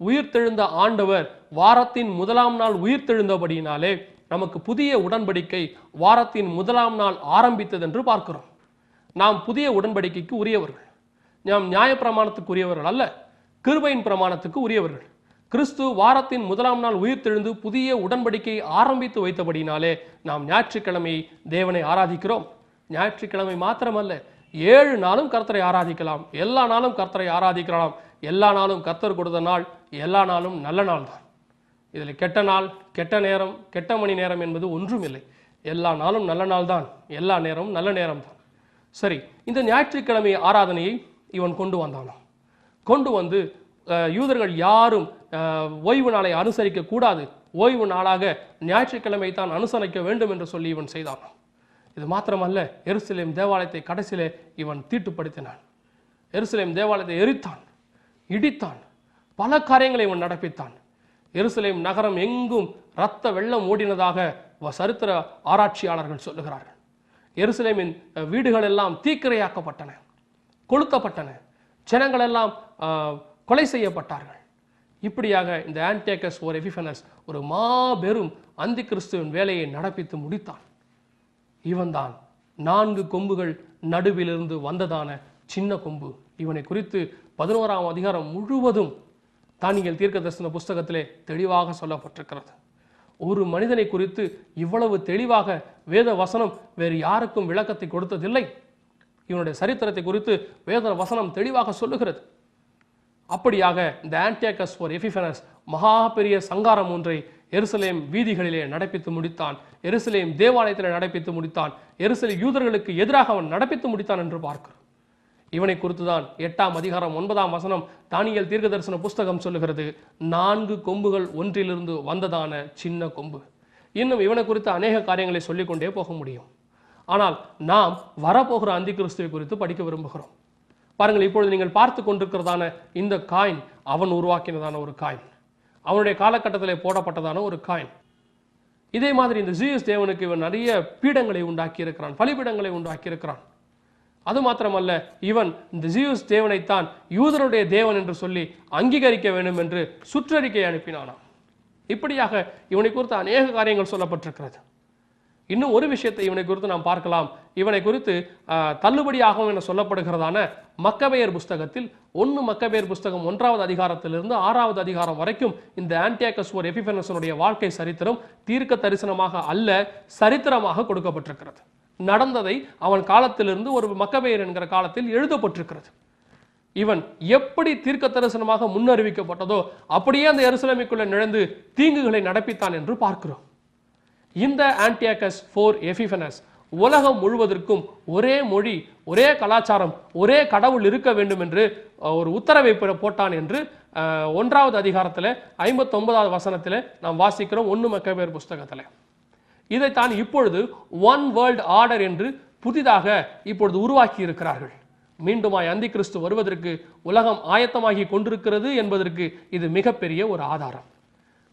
உயிர்த்தெழுந்த ஆண்டவர் வாரத்தின் முதலாம் நாள் உயிர்த்தெழுந்தபடியினாலே நமக்கு புதிய உடன்படிக்கை வாரத்தின் முதலாம் நாள் ஆரம்பித்தது என்று பார்க்கிறோம். நாம் புதிய உடன்படிக்கைக்கு உரியவர்கள். நாம் நியாயப்பிரமாணத்துக்கு உரியவர்கள் அல்ல, கிருபையின் பிரமாணத்துக்கு உரியவர்கள். கிறிஸ்து வாரத்தின் முதலாம் நாள் உயிர்த்தெழுந்து புதிய உடன்படிக்கையை ஆரம்பித்து வைத்தபடினாலே நாம் ஞாயிற்றுக்கிழமையை தேவனை ஆராதிக்கிறோம். ஞாயிற்றுக்கிழமை மாத்திரமல்ல, 7 நாளும் கர்த்தரை ஆராதிக்கலாம். எல்லா நாளும் கர்த்தரை ஆராதிக்கலாம். எல்லா நாளும் கர்த்தர் கொடுத்த நாள், எல்லா நாளும் நல்ல நாள் தான். இதில் கெட்ட நாள், கெட்ட நேரம், கெட்ட மணி நேரம் என்பது ஒன்றும் இல்லை. எல்லா நாளும் நல்ல நாள் தான், எல்லா நேரமும் நல்ல நேரம் தான். சரி, இந்த ஞாயிற்றுக்கிழமை ஆராதனையை இவன் கொண்டு வந்தானோ, கொண்டு வந்து யூதர்கள் யாரும் ஓய்வு நாளை அனுசரிக்க கூடாது, ஓய்வு நாளாக ஞாயிற்றுக்கிழமை தான் அனுசரிக்க வேண்டும் என்று சொல்லி இவன் செய்தான். இது மாத்திரமல்ல, எருசலேம் தேவாலயத்தை கடைசியிலே இவன் தீட்டுப்படுத்தினான். எருசலேம் தேவாலயத்தை எரித்தான், இடித்தான், பல காரியங்களை இவன் நடப்பித்தான். எருசலேம் நகரம் எங்கும் இரத்த வெள்ளம் ஓடினதாக சரித்திர ஆராய்ச்சியாளர்கள் சொல்லுகிறார்கள். எருசலேமின் வீடுகள் எல்லாம் தீக்கிரையாக்கப்பட்டன, கொளுத்தப்பட்டன, ஜனங்கள் எல்லாம் கொலை செய்யப்பட்டார்கள். இப்படியாக இந்த ஆன்டியோகஸ் ஓர் எபிஃபனஸ் ஒரு மாபெரும் அந்தி கிறிஸ்துவின் வேலையை நடப்பித்து முடித்தான். இவன்தான் 4 கொம்புகள் நடுவிலிருந்து வந்ததான சின்ன கொம்பு. இவனை குறித்து 11ஆம் அதிகாரம் முழுவதும் தானியேல் தீர்க்கதரிசன புஸ்தகத்திலே தெளிவாக சொல்லப்பட்டிருக்கிறது. ஒரு மனிதனை குறித்து இவ்வளவு தெளிவாக வேத வசனம் வேறு யாருக்கும் விளக்கத்தை கொடுத்ததில்லை. இவனுடைய சரித்திரத்தை குறித்து வேத வசனம் தெளிவாக சொல்லுகிறது. அப்படியாக இந்த ஆன்டியோகஸ் ஓர் எபிஃபனஸ் மகா பெரிய சங்காரம் ஒன்றை எருசலேம் வீதிகளிலே நடப்பித்து முடித்தான். எருசலேம் தேவாலயத்தில் நடப்பித்து முடித்தான். எருசலேம் யூதர்களுக்கு எதிராக அவன் நடப்பித்து முடித்தான் என்று பார்க்கிறோம். இவனை குறித்துதான் 8ஆம் அதிகாரம் 9ஆம் வசனம் தானியேல் தீர்க்கதரிசன புஸ்தகம் சொல்லுகிறது. 4 கொம்புகள் ஒன்றிலிருந்து வந்ததான சின்ன கொம்பு. இன்னும் இவனை குறித்து அநேக காரியங்களை சொல்லிக்கொண்டே போக முடியும். ஆனால் நாம் வரப்போகிற அந்தி கிறிஸ்துவை குறித்து படிக்க விரும்புகிறோம். பாருங்கள், இப்பொழுது நீங்கள் பார்த்து கொண்டிருக்கிறதான இந்த காயின் அவன் உருவாக்கினதான ஒரு காயின், அவனுடைய காலகட்டத்தில் போடப்பட்டதான ஒரு காயின். இதே மாதிரி இந்த ஜீயஸ் தேவனுக்கு இவன் நிறைய பீடங்களை உண்டாக்கி இருக்கிறான், பலிபீடங்களை உண்டாக்கி இருக்கிறான். அது மாத்திரமல்ல, இவன் இந்த ஜீயஸ் தேவனைத்தான் யூதருடைய தேவன் என்று சொல்லி அங்கீகரிக்க வேண்டும் என்று சுற்றறிக்கை அனுப்பினானாம். இப்படியாக இவனை குறித்து அநேக காரியங்கள் சொல்லப்பட்டிருக்கிறது. இன்னும் ஒரு விஷயத்தை இவனை குறித்து நாம் பார்க்கலாம். இவனை குறித்து தள்ளுபடியாகும் என சொல்லப்படுகிறதான மக்கபேயர் புஸ்தகத்தில் 1 மக்கபேயர் புஸ்தகம் 1ஆவது அதிகாரத்திலிருந்து 6ஆவது அதிகாரம் வரைக்கும் இந்த ஆன்டியோகஸ் ஓர் எபிஃபனஸனுடைய வாழ்க்கை சரித்திரம் தீர்க்க தரிசனமாக அல்ல, சரித்திரமாக கொடுக்கப்பட்டிருக்கிறது. நடந்ததை அவன் காலத்திலிருந்து ஒரு மக்கபேயர் என்கிற காலத்தில் எழுதப்பட்டிருக்கிறது. இவன் எப்படி தீர்க்க தரிசனமாக முன்னறிவிக்கப்பட்டதோ அப்படியே அந்த எருசலேமுக்குள்ள நுழைந்து தீங்குகளை நடப்பித்தான் என்று பார்க்கிறோம். இந்த ஆன்டியோகஸ் ஓர் எபிஃபனஸ் உலகம் முழுவதற்கும் ஒரே மொழி, ஒரே கலாச்சாரம், ஒரே கடவுள் இருக்க வேண்டும் என்று ஒரு உத்தரவை போட்டான் என்று 1ஆவது அதிகாரத்தில் 59ஆவது வசனத்தில் நாம் வாசிக்கிறோம் 1 மக்கபேயர் புஸ்தகத்தில். இதைத்தான் இப்பொழுது ஒன் வேர்ல்ட் ஆர்டர் என்று புதிதாக இப்பொழுது உருவாக்கி இருக்கிறார்கள். மீண்டுமாய் அந்தி கிறிஸ்து வருவதற்கு உலகம் ஆயத்தமாகி கொண்டிருக்கிறது என்பதற்கு இது மிகப்பெரிய ஒரு ஆதாரம்.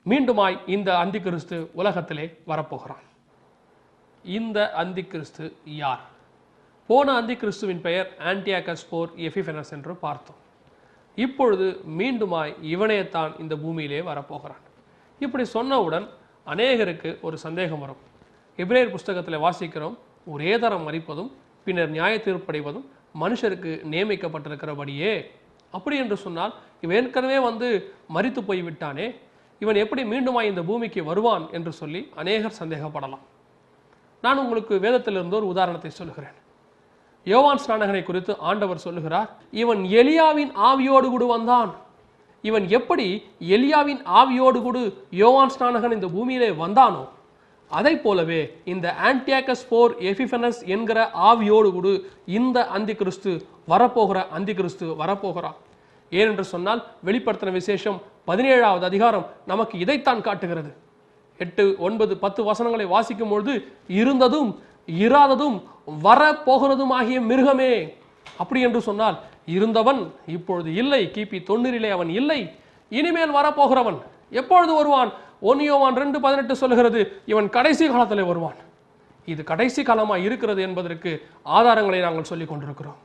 மீண்டுமாய் இந்த அந்தி கிறிஸ்து உலகத்திலே வரப்போகிறான். இந்த அந்தி கிறிஸ்து யார்? போன அந்தி கிறிஸ்துவின் பெயர் ஆன்டியோகஸ் ஓர் எபிஃபனஸ் என்று பார்த்தோம். இப்பொழுது மீண்டுமாய் இவனையத்தான் இந்த பூமியிலே வரப்போகிறான். இப்படி சொன்னவுடன் அநேகருக்கு ஒரு சந்தேகம் வரும். எபிரேயர் புஸ்தகத்தில் வாசிக்கிறோம், ஒரே தரம் மரிப்பதும் பின்னர் நியாய தீர்ப்படைவதும் மனுஷருக்கு நியமிக்கப்பட்டிருக்கிறபடியே. அப்படி என்று சொன்னால் இவன் ஏற்கனவே மரித்து போய்விட்டானே, இவன் எப்படி மீண்டுமாய் இந்த பூமிக்கு வருவான் என்று சொல்லி அநேகர் சந்தேகப்படலாம். நான் உங்களுக்கு வேதத்திலிருந்து ஒரு உதாரணத்தை சொல்லுகிறேன். யோவான் ஸ்நானகனை குறித்து ஆண்டவர் சொல்லுகிறார், இவன் எலியாவின் ஆவியோடு கூட வந்தான். இவன் எப்படி எலியாவின் ஆவியோடு கூட யோவான் ஸ்நானகன் இந்த பூமியிலே வந்தானோ, அதை போலவே இந்த ஆன்டியோகஸ் ஓர் எபிஃபனஸ் என்கிற ஆவியோடு கூட இந்த அந்தி கிறிஸ்து வரப்போகிற அந்தி கிறிஸ்து வரப்போகிறான். ஏனென்று சொன்னால் வெளிப்படுத்தின விசேஷம் 17ஆவது அதிகாரம் நமக்கு இதைத்தான் காட்டுகிறது. 8, 9, 10 வசனங்களை வாசிக்கும் பொழுது இருந்ததும் இராததும் வரப்போகிறதும் ஆகிய மிருகமே. அப்படி என்று சொன்னால் இருந்தவன் இப்பொழுது இல்லை, கிபி 90 அவன் இல்லை, இனிமேல் வரப்போகிறவன் எப்பொழுது வருவான்? 1 யோவான் 2:18 சொல்லுகிறது, இவன் கடைசி காலத்தில் வருவான். இது கடைசி காலமாக இருக்கிறது என்பதற்கு ஆதாரங்களை நாங்கள் சொல்லிக் கொண்டிருக்கிறோம்.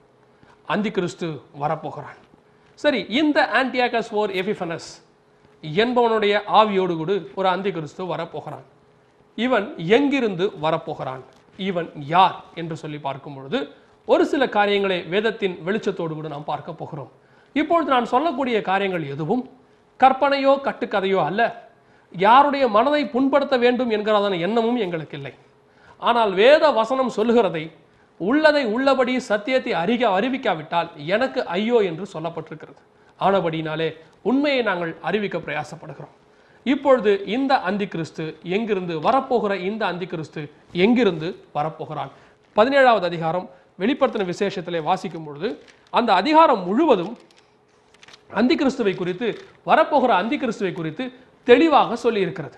அந்தி கிறிஸ்து வரப்போகிறான். சரி, இந்த ஆன்டியாகஸ் ஓர் எபிஃபனஸ் என்பவனுடைய ஆவியோடு கூட ஒரு அந்தி கிறிஸ்து வரப்போகிறான். இவன் எங்கிருந்து வரப்போகிறான், இவன் யார் என்று சொல்லி பார்க்கும் பொழுது ஒரு சில காரியங்களை வேதத்தின் வெளிச்சத்தோடு கூட நாம் பார்க்க போகிறோம். இப்பொழுது நான் சொல்லக்கூடிய காரியங்கள் எதுவும் கற்பனையோ கட்டுக்கதையோ அல்ல. யாருடைய மனதை புண்படுத்த வேண்டும் என்கிறதான எண்ணமும் எங்களுக்கு இல்லை. ஆனால் வேத வசனம் சொல்லுகிறதை உள்ளதை உள்ளபடி சத்தியத்தை அறிவிக்காவிட்டால் எனக்கு ஐயோ என்று சொல்லப்பட்டிருக்கிறது. ஆனபடினாலே உண்மையை நாங்கள் அறிவிக்க பிரயாசப்படுகிறோம். இப்பொழுது இந்த அந்தி கிறிஸ்து எங்கிருந்து வரப்போகிற இந்த அந்தி கிறிஸ்து எங்கிருந்து வரப்போகிறான்? 17வது அதிகாரம் வெளிப்படுத்தின விசேஷத்திலே வாசிக்கும் பொழுது அந்த அதிகாரம் முழுவதும் அந்தி கிறிஸ்துவை குறித்து, வரப்போகிற அந்தி கிறிஸ்துவை குறித்து தெளிவாக சொல்லி இருக்கிறது.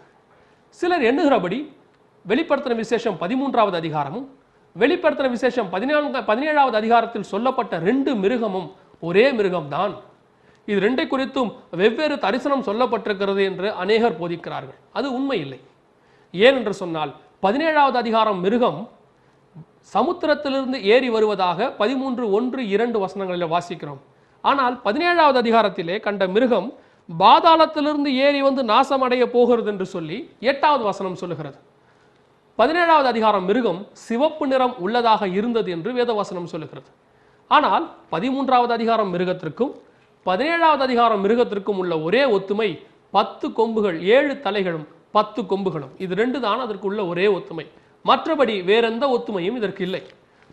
சிலர் எண்ணுகிறபடி வெளிப்படுத்தின விசேஷம் 13வது அதிகாரமும் வெளிப்படுத்தின விசேஷம் 17வது அதிகாரத்தில் சொல்லப்பட்ட 2 மிருகமும் ஒரே மிருகம்தான். இது 2 குறித்தும் வெவ்வேறு தரிசனம் சொல்லப்பட்டிருக்கிறது என்று அநேகர் போதிக்கிறார்கள். அது உண்மை இல்லை. ஏன் என்று சொன்னால் 17வது அதிகாரம் மிருகம் சமுத்திரத்திலிருந்து ஏறி வருவதாக 13:1-2 வசனங்களில் வாசிக்கிறோம். ஆனால் 17வது அதிகாரத்திலே கண்ட மிருகம் பாதாளத்திலிருந்து ஏறி வந்து நாசமடைய போகிறது என்று சொல்லி 8வது வசனம் சொல்லுகிறது. 17வது அதிகாரம் மிருகம் சிவப்பு நிறம் உள்ளதாக இருந்தது என்று வேதவசனம் சொல்லுகிறது. ஆனால் 13வது அதிகாரம் மிருகத்திற்கும் 17வது அதிகாரம் மிருகத்திற்கும் உள்ள ஒரே ஒத்துமை 10 கொம்புகள், 7 தலைகளும் 10 கொம்புகளும். இது 2 தான் அதற்கு உள்ள ஒரே ஒத்துமை. மற்றபடி வேறெந்த ஒத்துமையும் இதற்கு இல்லை.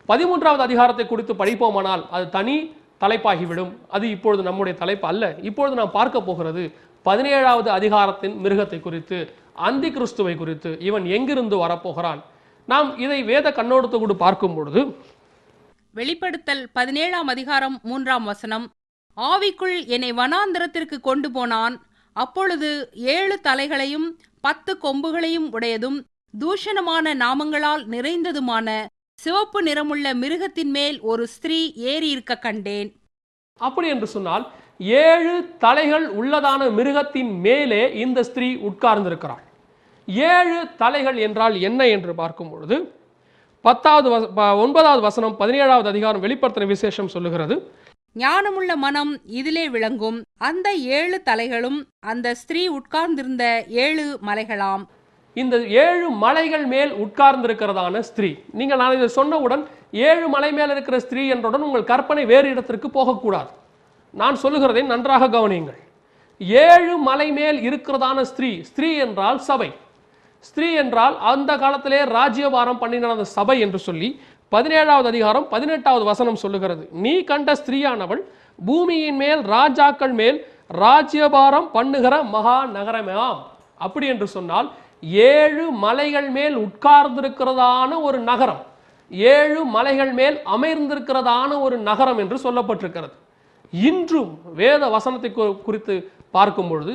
13வது அதிகாரத்தை குறித்து படிப்போமானால் அது தனி தலைப்பாகிவிடும். அது இப்பொழுது நம்முடைய தலைப்பு அல்ல. இப்பொழுது நாம் பார்க்க போகிறது 17வது அதிகாரத்தின் மிருகத்தை குறித்து, அந்தி கிறிஸ்துவை குறித்து. இவன் எங்கிருந்து வரப்போகிறான்? நாம் இதை வேத கண்ணோட்டத்தோடு பார்க்கும் பொழுது வெளிப்படுத்தல் 17ஆம் அதிகாரம் 3ஆம் வசனம், ஆவிக்குள் என்னை வனாந்திரத்திற்கு கொண்டு போனான். அப்பொழுது 7 தலைகளையும் 10 கொம்புகளையும் உடையதும் தூஷணமான நாமங்களால் நிறைந்ததுமான சிவப்பு நிறமுள்ள மிருகத்தின் மேல் ஒரு ஸ்திரீ ஏறி இருக்க கண்டேன். அப்படி என்று சொன்னால் 7 தலைகள் உள்ளதான மிருகத்தின் மேலே இந்த ஸ்திரீ உட்கார்ந்திருக்கிறாள். 7 தலைகள் என்றால் என்ன என்று பார்க்கும் பொழுது 9வது வசனம் 17வது அதிகாரம் வெளிப்படுத்தின விசேஷம் சொல்லுகிறது, ஞானமுள்ள மனம் இதிலே விளங்கும். அந்த 7 தலைகளும் அந்த ஸ்திரீ உட்கார்ந்திருந்த 7 மலைகளாம். இந்த 7 மலைகள் மேல் உட்கார்ந்திருக்கிறதான ஸ்திரீ. நீங்கள் நான் இதை சொன்னவுடன் 7 மலை மேல் இருக்கிற ஸ்திரீ என்றவுடன் உங்கள் கற்பனை வேறு இடத்திற்கு போகக்கூடாது. நான் சொல்லுகிறதை நன்றாக கவனியுங்கள். 7 மலை மேல் இருக்கிறதான ஸ்திரீ. ஸ்திரீ என்றால் சபை. ஸ்திரீ என்றால் அந்த காலத்திலே ராஜ்யபாரம் பண்ணின அந்த சபை என்று சொல்லி 17வது அதிகாரம் 18வது வசனம் சொல்லுகிறது, நீ கண்ட ஸ்திரீயானவள் பூமியின் மேல் ராஜாக்கள் மேல் ராஜ்யபாரம் பண்ணுகிற மகா நகரமாம். அப்படி என்று சொன்னால் 7 மலைகள் மேல் உட்கார்ந்திருக்கிறதான ஒரு நகரம், 7 மலைகள் மேல் அமர்ந்திருக்கிறதான ஒரு நகரம் என்று சொல்லப்பட்டிருக்கிறது. இன்றும் வேத வசனத்தை குறித்து பார்க்கும் பொழுது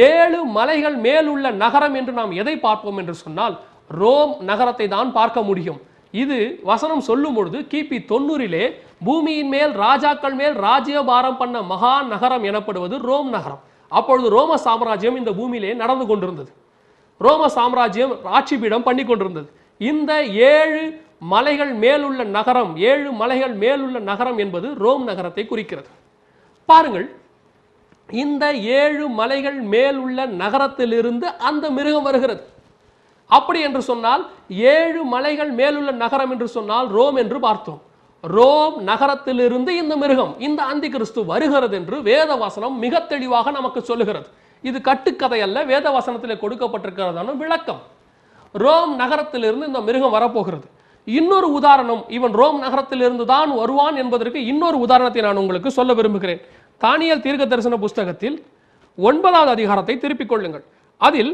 7 மலைகள் மேல் உள்ள நகரம் என்று நாம் எதை பார்ப்போம் என்று சொன்னால் ரோம் நகரத்தை தான் பார்க்க முடியும். இது வசனம் சொல்லும் பொழுது கிபி 90 பூமியின் மேல் ராஜாக்கள் மேல் ராஜ்யபாரம் பண்ண மகா நகரம் எனப்படுவது ரோம் நகரம். அப்பொழுது ரோம சாம்ராஜ்யம் இந்த பூமியிலே நடந்து கொண்டிருந்தது. ரோம சாம்ராஜ்யம் ஆட்சி பீடம் பண்ணி கொண்டிருந்தது. இந்த 7 மலைகள் மேலுள்ள நகரம், 7 மலைகள் மேலுள்ள நகரம் என்பது ரோம் நகரத்தை குறிக்கிறது. பாருங்கள், இந்த 7 மலைகள் மேலுள்ள நகரத்திலிருந்து அந்த மிருகம் வருகிறது. அப்படி என்று சொன்னால் 7 மலைகள் மேலுள்ள நகரம் என்று சொன்னால் ரோம் என்று பார்த்தோம். ரோம் நகரத்திலிருந்து இந்த மிருகம், இந்த அந்தி கிறிஸ்து வருகிறது என்று வேத வசனம் மிக தெளிவாக நமக்கு சொல்லுகிறது. இது கட்டுக்கதை அல்ல, வேத வசனத்தில் கொடுக்கப்பட்டிருக்கிறதான விளக்கம். ரோம் நகரத்திலிருந்து இந்த மிருகம் வரப்போகிறது. இன்னொரு உதாரணம், இவன் ரோம் நகரத்திலிருந்து தான் வருவான் என்பதற்கு இன்னொரு உதாரணத்தை நான் உங்களுக்கு சொல்ல விரும்புகிறேன். தானியேல் தீர்க்க தரிசன புஸ்தகத்தில் 9வது அதிகாரத்தை திருப்பிக் கொள்ளுங்கள். அதில்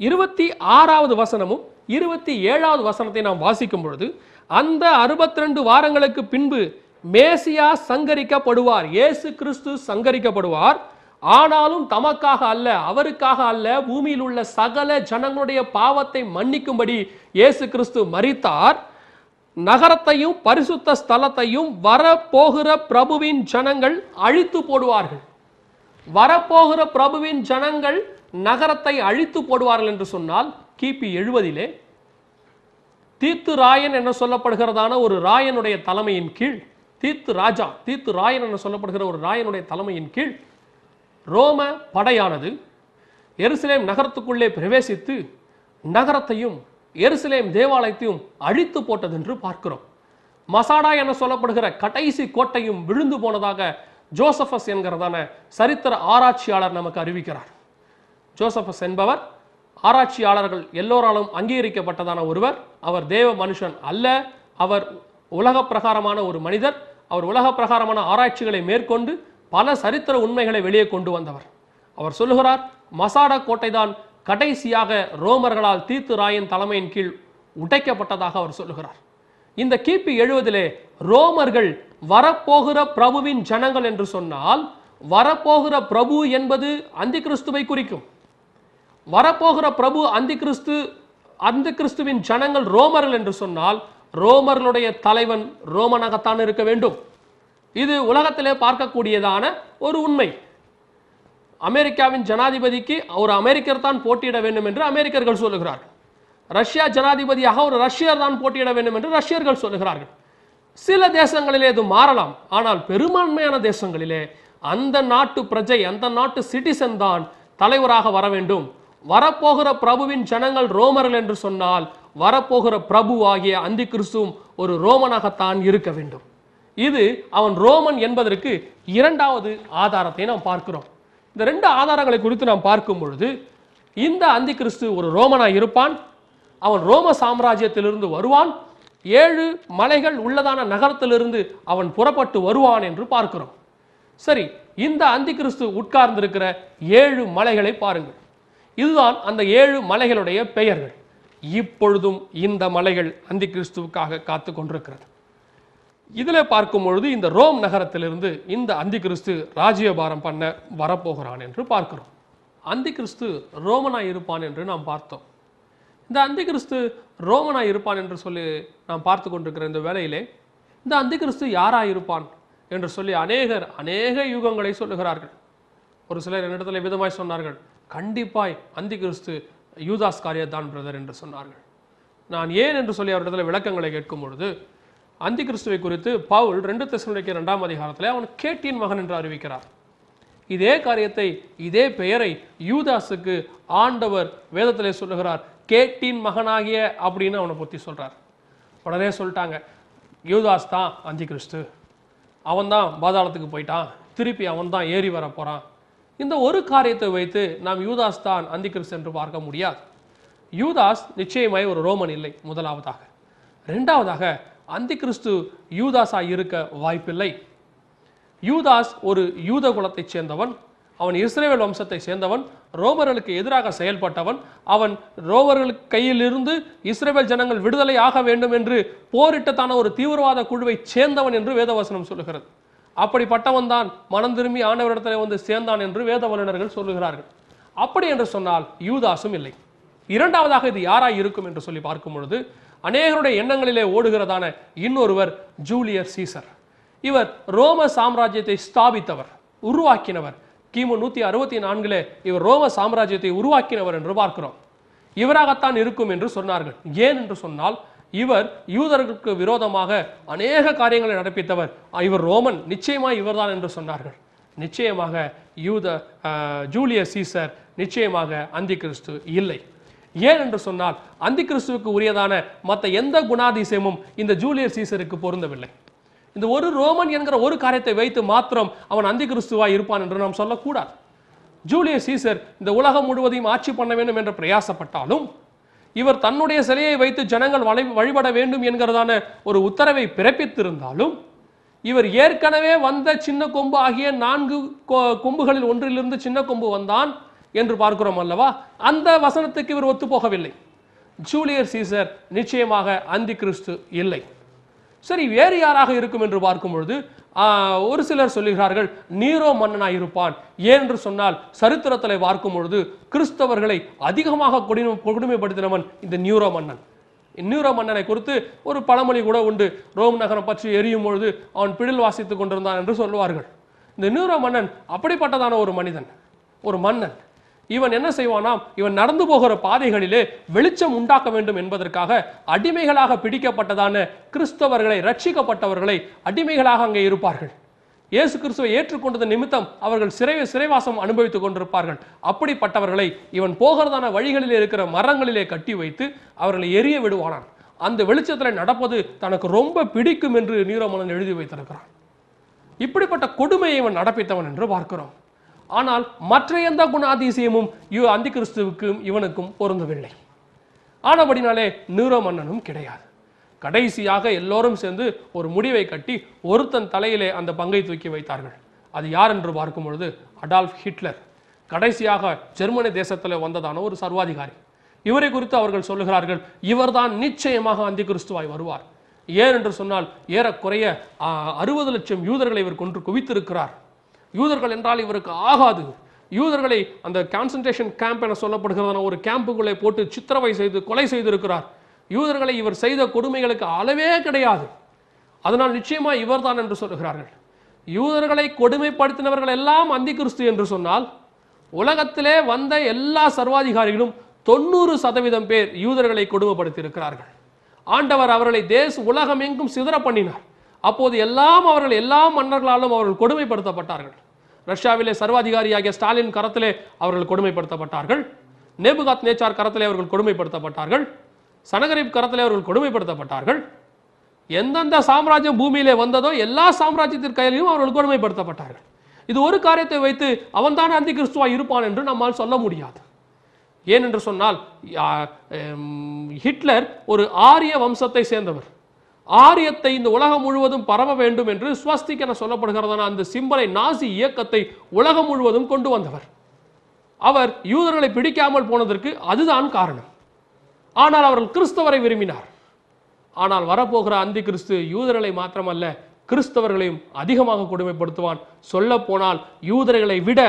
26வது வசனமும் 27வது வசனத்தை நாம் வாசிக்கும் பொழுது, அந்த 62 வாரங்களுக்கு பின்பு மேசியா சங்கரிக்கப்படுவார், இயேசு கிறிஸ்து சங்கரிக்கப்படுவார். ஆனாலும் தமக்காக அல்ல, அவருக்காக அல்ல, பூமியில் உள்ள சகல ஜனங்களுடைய பாவத்தை மன்னிக்கும்படி இயேசு கிறிஸ்து மரித்தார். நகரத்தையும் பரிசுத்த ஸ்தலத்தையும் வரப்போகிற பிரபுவின் ஜனங்கள் அழித்து போடுவார்கள். வரப்போகிற பிரபுவின் ஜனங்கள் நகரத்தை அழித்து போடுவார்கள் என்று சொன்னால் கிபி 70 தீத்து ராயன் என சொல்லப்படுகிறதான ஒரு ராயனுடைய தலைமையின் கீழ், தீத்து ராயன் என சொல்லப்படுகிற ஒரு ராயனுடைய தலைமையின் கீழ் ரோம படையானது எருசலேம் நகரத்துக்குள்ளே பிரவேசித்து நகரத்தையும் எருசலேம் தேவாலயத்தையும் அழித்து போட்டது என்று பார்க்கிறோம். மசாடா என சொல்லப்படுகிற கடைசி கோட்டையும் விழுந்து போனதாக ஜோசபஸ் என்கிறதான சரித்திர ஆராய்ச்சியாளர் நமக்கு அறிவிக்கிறார். ஜோசபஸ் என்பவர் ஆராய்ச்சியாளர்கள் எல்லோராலும் அங்கீகரிக்கப்பட்டதான ஒருவர். அவர் தேவ மனுஷன் அல்ல, அவர் உலக பிரகாரமான ஒரு மனிதர். அவர் உலக பிரகாரமான ஆராய்ச்சிகளை மேற்கொண்டு பல சரித்திர உண்மைகளை வெளியே கொண்டு வந்தவர். அவர் சொல்லுகிறார், மசாடா கோட்டை தான் கடைசியாக ரோமர்களால் தீத்து ராயன் தலைமையின் கீழ் உடைக்கப்பட்டதாக அவர் சொல்லுகிறார். இந்த கிபி 70 ரோமர்கள் வரப்போகிற பிரபுவின் ஜனங்கள் என்று சொன்னால், வரப்போகிற பிரபு என்பது அந்தி கிறிஸ்துவை குறிக்கும். வரப்போகிற பிரபு அந்தி கிறிஸ்துவின் ஜனங்கள் ரோமர்கள் என்று சொன்னால், ரோமர்களுடைய தலைவன் ரோமனாகத்தான் இருக்க வேண்டும். இது உலகத்திலே பார்க்கக்கூடியதான ஒரு உண்மை. அமெரிக்காவின் ஜனாதிபதிக்கு ஒரு அமெரிக்கர் தான் போட்டியிட வேண்டும் என்று அமெரிக்கர்கள் சொல்லுகிறார்கள். ரஷ்யா ஜனாதிபதியாக ஒரு ரஷ்யர் தான் போட்டியிட வேண்டும் என்று ரஷ்யர்கள் சொல்லுகிறார்கள். சில தேசங்களிலே இது மாறலாம், ஆனால் பெரும்பான்மையான தேசங்களிலே அந்த நாட்டு பிரஜை, அந்த நாட்டு சிட்டிசன் தான் தலைவராக வர வேண்டும். வரப்போகிற பிரபுவின் ஜனங்கள் ரோமர்கள் என்று சொன்னால், வரப்போகிற பிரபு ஆகிய அந்தி கிறிஸ்துவும் ஒரு ரோமனாகத்தான் இருக்க வேண்டும். இது அவன் ரோமன் என்பதற்கு இரண்டாவது ஆதாரத்தை நாம் பார்க்கிறோம். இந்த ரெண்டு ஆதாரங்களை குறித்து நாம் பார்க்கும் பொழுது, இந்த அந்தி கிறிஸ்து ஒரு ரோமனாய் இருப்பான், அவன் ரோம சாம்ராஜ்யத்திலிருந்து வருவான், 7 மலைகள் உள்ளதான நகரத்திலிருந்து அவன் புறப்பட்டு வருவான் என்று பார்க்கிறோம். சரி, இந்த அந்தி கிறிஸ்து உட்கார்ந்திருக்கிற 7 மலைகளை பாருங்கள். இதுதான் அந்த 7 மலைகளுடைய பெயர்கள். இப்பொழுதும் இந்த மலைகள் அந்தி கிறிஸ்துவுக்காக காத்து கொண்டிருக்கிறது. இதில் பார்க்கும் பொழுது இந்த ரோம் நகரத்திலிருந்து இந்த அந்தி கிறிஸ்து ராஜ்யபாரம் பண்ண வரப்போகிறான் என்று பார்க்கிறோம். அந்தி கிறிஸ்து ரோமனாய் இருப்பான் என்று நாம் பார்த்தோம். இந்த அந்தி கிறிஸ்து ரோமனாய் இருப்பான் என்று சொல்லி நாம் பார்த்து கொண்டிருக்கிற இந்த வேளையிலே, இந்த அந்தி கிறிஸ்து யாராய் இருப்பான் என்று சொல்லி அநேக யுகங்களை சொல்லுகிறார்கள். ஒரு சிலர் என்னிடத்தில் விதமாய் சொன்னார்கள், கண்டிப்பாய் அந்தி கிறிஸ்து யூதாஸ் காரியத் தான் பிரதர் என்று சொன்னார்கள். நான் ஏன் என்று சொல்லி அவரிடத்தில் விளக்கங்களை கேட்கும் பொழுது, அந்தி கிறிஸ்துவை குறித்து பவுல் 2 தெசலோனிக்கேயர் 2ஆம் அதிகாரத்தில் அவன் கேட்டின் மகன் என்று அறிவிக்கிறார். இதே காரியத்தை, இதே பெயரை யூதாஸுக்கு ஆண்டவர் வேதத்திலே சொல்லுகிறார், கேட்டின் மகனாகிய அப்படின்னு அவனை பற்றி சொல்றார். உடனே சொல்லிட்டாங்க, யூதாஸ் தான் அந்தி கிறிஸ்து, அவன் தான் பாதாளத்துக்கு போயிட்டான், திருப்பி அவன் தான் ஏறி வர போறான். இந்த ஒரு காரியத்தை வைத்து நாம் யூதாஸ் தான் அந்தி கிறிஸ்து என்று பார்க்க முடியாது. யூதாஸ் நிச்சயமாய் ஒரு ரோமன் இல்லை, முதலாவதாக. இரண்டாவதாக, அந்தி கிறிஸ்து யூதாஸாய் இருக்க வாய்ப்பில்லை. யூதாஸ் ஒரு யூத குலத்தைச் சேர்ந்தவன், அவன் இஸ்ரவேல் வம்சத்தை சேர்ந்தவன், ரோமர்களுக்கு எதிராக செயல்பட்டவன், அவன் ரோமர்களுக்கு கையிலிருந்து இஸ்ரவேல் ஜனங்கள் விடுதலை ஆக வேண்டும் என்று போரிட்டதான ஒரு தீவிரவாத குழுவை சேர்ந்தவன் என்று வேதவசனம் சொல்லுகிறது. அப்படிப்பட்டவன் தான் மனம் திரும்பி ஆண்டவரிடத்தில் வந்து சேர்ந்தான் என்று வேத வல்லுநர்கள் சொல்லுகிறார்கள். அப்படி என்று சொன்னால் யூதாசும் இல்லை. இரண்டாவதாக இது யாராய் இருக்கும் என்று சொல்லி பார்க்கும் பொழுது, அநேகருடைய எண்ணங்களிலே ஓடுகிறதான இன்னொருவர் ஜூலியஸ் சீசர். இவர் ரோம சாம்ராஜ்யத்தை ஸ்தாபித்தவர், உருவாக்கினவர். கிமு 164 இவர் ரோம சாம்ராஜ்யத்தை உருவாக்கினவர் என்று பார்க்கிறோம். இவராகத்தான் இருக்கும் என்று சொன்னார்கள். ஏன் என்று சொன்னால், இவர் யூதர்களுக்கு விரோதமாக அநேக காரியங்களை நடப்பித்தவர், இவர் ரோமன், நிச்சயமாக இவர்தான் என்று சொன்னார்கள். நிச்சயமாக ஜூலியஸ் சீசர் நிச்சயமாக அந்தி கிறிஸ்து இல்லை. ஏன் என்று சொன்னால், அந்தி கிறிஸ்துவுக்கு உரியதான மற்ற எந்த குணாதிசயமும் இந்த ஜூலியஸ் சீசருக்கு பொருந்தவில்லை. இந்த ஒரு ரோமன் என்கிற ஒரு காரியத்தை வைத்து மாத்திரம் அவன் அந்தி கிறிஸ்துவாய் இருப்பான் என்று நாம் சொல்லக்கூடாது. ஜூலியஸ் சீசர் இந்த உலகம் முழுவதையும் ஆட்சி பண்ண வேண்டும் என்று பிரயாசப்பட்டாலும், இவர் தன்னுடைய சிலையை வைத்து ஜனங்கள் வழிபட வேண்டும் என்கிறதான ஒரு உத்தரவை பிறப்பித்திருந்தாலும், இவர் ஏற்கனவே வந்த சின்ன கொம்பு ஆகிய 4 கொம்புகளில் ஒன்றிலிருந்து சின்ன கொம்பு வந்தான் என்று பார்க்கிறோம் அல்லவா? அந்த வசனத்துக்கு இவர் ஒத்துப்போகவில்லை. ஜூலியஸ் சீசர் நிச்சயமாக அந்தி கிறிஸ்து இல்லை. சரி, வேறு யாராக இருக்கும் என்று பார்க்கும் பொழுது ஒரு சிலர் சொல்லுகிறார்கள், நீரோ மன்னனாய் இருப்பான். ஏன் என்று சொன்னால், சரித்திரத்தில் பார்க்கும் பொழுது கிறிஸ்தவர்களை அதிகமாக கொடுமைப்படுத்தினவன் இந்த நியூரோ மன்னன். நியூரோ மன்னனை குறித்து ஒரு பழமொழி கூட உண்டு, ரோம் நகரம் பற்றி எரியும் பொழுது அவன் பிடில் வாசித்துக் கொண்டிருந்தான் என்று சொல்லுவார்கள். இந்த நியூரோ மன்னன் அப்படிப்பட்டதான ஒரு மனிதன், ஒரு மன்னன். இவன் என்ன செய்வானாம், இவன் நடந்து போகிற பாதைகளிலே வெளிச்சம் உண்டாக்க வேண்டும் என்பதற்காக அடிமைகளாக பிடிக்கப்பட்டதான கிறிஸ்தவர்களை, ரட்சிக்கப்பட்டவர்களை அடிமைகளாக அங்கே இருப்பார்கள். இயேசு கிறிஸ்துவை ஏற்றுக்கொண்டது நிமித்தம் அவர்கள் சிறைவாசம் அனுபவித்துக் கொண்டிருப்பார்கள். அப்படிப்பட்டவர்களை இவன் போகிறதான வழிகளிலே இருக்கிற மரங்களிலே கட்டி வைத்து அவர்களை எரிய விடுவானான். அந்த வெளிச்சத்தில் நடப்பது தனக்கு ரொம்ப பிடிக்கும் என்று நீரோமன்னன் எழுதி வைத்திருக்கிறான். இப்படிப்பட்ட கொடுமையை இவன் நடப்பித்தவன் என்று பார்க்கிறோம். ஆனால் மற்ற எந்த குணாதிசயமும் அந்தி கிறிஸ்துவுக்கும் இவனுக்கும் பொருந்தவில்லை. ஆனபடினாலே நீரோமன்னனும் கிடையாது. கடைசியாக எல்லோரும் சேர்ந்து ஒரு முடிவை கட்டி ஒருத்தன் தலையிலே அந்த பங்கை தூக்கி வைத்தார்கள். அது யார் என்று பார்க்கும் பொழுது அடால்ஃப் ஹிட்லர். கடைசியாக ஜெர்மனி தேசத்தில் வந்ததான ஒரு சர்வாதிகாரி. இவரை குறித்து அவர்கள் சொல்லுகிறார்கள், இவர்தான் நிச்சயமாக அந்தி கிறிஸ்துவாய் வருவார். ஏன் என்று சொன்னால் ஏறக்குறைய 60 லட்சம் யூதர்களை இவர் கொன்று குவித்திருக்கிறார். யூதர்கள் என்றால் இவருக்கு ஆகாது. யூதர்களை அந்த கான்சன்ட்ரேஷன் கேம்ப் என சொல்லப்படுகிறதான ஒரு கேம்புக்குள்ளே போட்டு சித்திரவை செய்து கொலை செய்திருக்கிறார். யூதர்களை இவர் செய்த கொடுமைகளுக்கு அளவே கிடையாது. அதனால் நிச்சயமா இவர்தான் என்று சொல்லுகிறார்கள். யூதர்களை கொடுமைப்படுத்தினவர்கள் எல்லாம் அந்தி கிறிஸ்து என்று சொன்னால், உலகத்திலே வந்த எல்லா சர்வாதிகாரிகளும் 90% பேர் யூதர்களை கொடுமைப்படுத்தி இருக்கிறார்கள். ஆண்டவர் அவர்களை உலகம் எங்கும் சிதற பண்ணினார். அப்போது அவர்கள் எல்லா மன்னர்களாலும் அவர்கள் கொடுமைப்படுத்தப்பட்டார்கள். ரஷ்யாவிலே சர்வாதிகாரியாகிய ஸ்டாலின் கரத்திலே அவர்கள் கொடுமைப்படுத்தப்பட்டார்கள். நேபுகாத் நேச்சார் கரத்திலே அவர்கள் கொடுமைப்படுத்தப்பட்டார்கள். சனகரிப் கரத்திலே அவர்கள் கொடுமைப்படுத்தப்பட்டார்கள். எந்தெந்த சாம்ராஜ்யம் பூமியிலே வந்ததோ எல்லா சாம்ராஜ்யத்தின் கையிலும் அவர்கள் கொடுமைப்படுத்தப்பட்டார்கள். இது ஒரு காரியத்தை வைத்து அவன்தான் அந்தி கிறிஸ்துவாய் இருப்பான் என்று நம்மால் சொல்ல முடியாது. ஏனென்று சொன்னால் ஹிட்லர் ஒரு ஆரிய வம்சத்தை சேர்ந்தவர். ஆரியத்தை இந்த உலகம் முழுவதும் பரவ வேண்டும் என்று ஸ்வஸ்திக் என சொல்லப்படுகிறதான அந்த சிம்பலை, நாசி இயக்கத்தை உலகம் முழுவதும் கொண்டு வந்தவர். அவர் யூதர்களை பிடிக்காமல் போனதற்கு அதுதான் காரணம். ஆனால் அவர்கள் கிறிஸ்தவரை விரும்பினார். ஆனால் வரப்போகிற அந்தி கிறிஸ்து யூதர்களை மாத்திரமல்ல, கிறிஸ்தவர்களையும் அதிகமாக கொடுமைப்படுத்துவான். சொல்ல போனால் யூதர்களை விட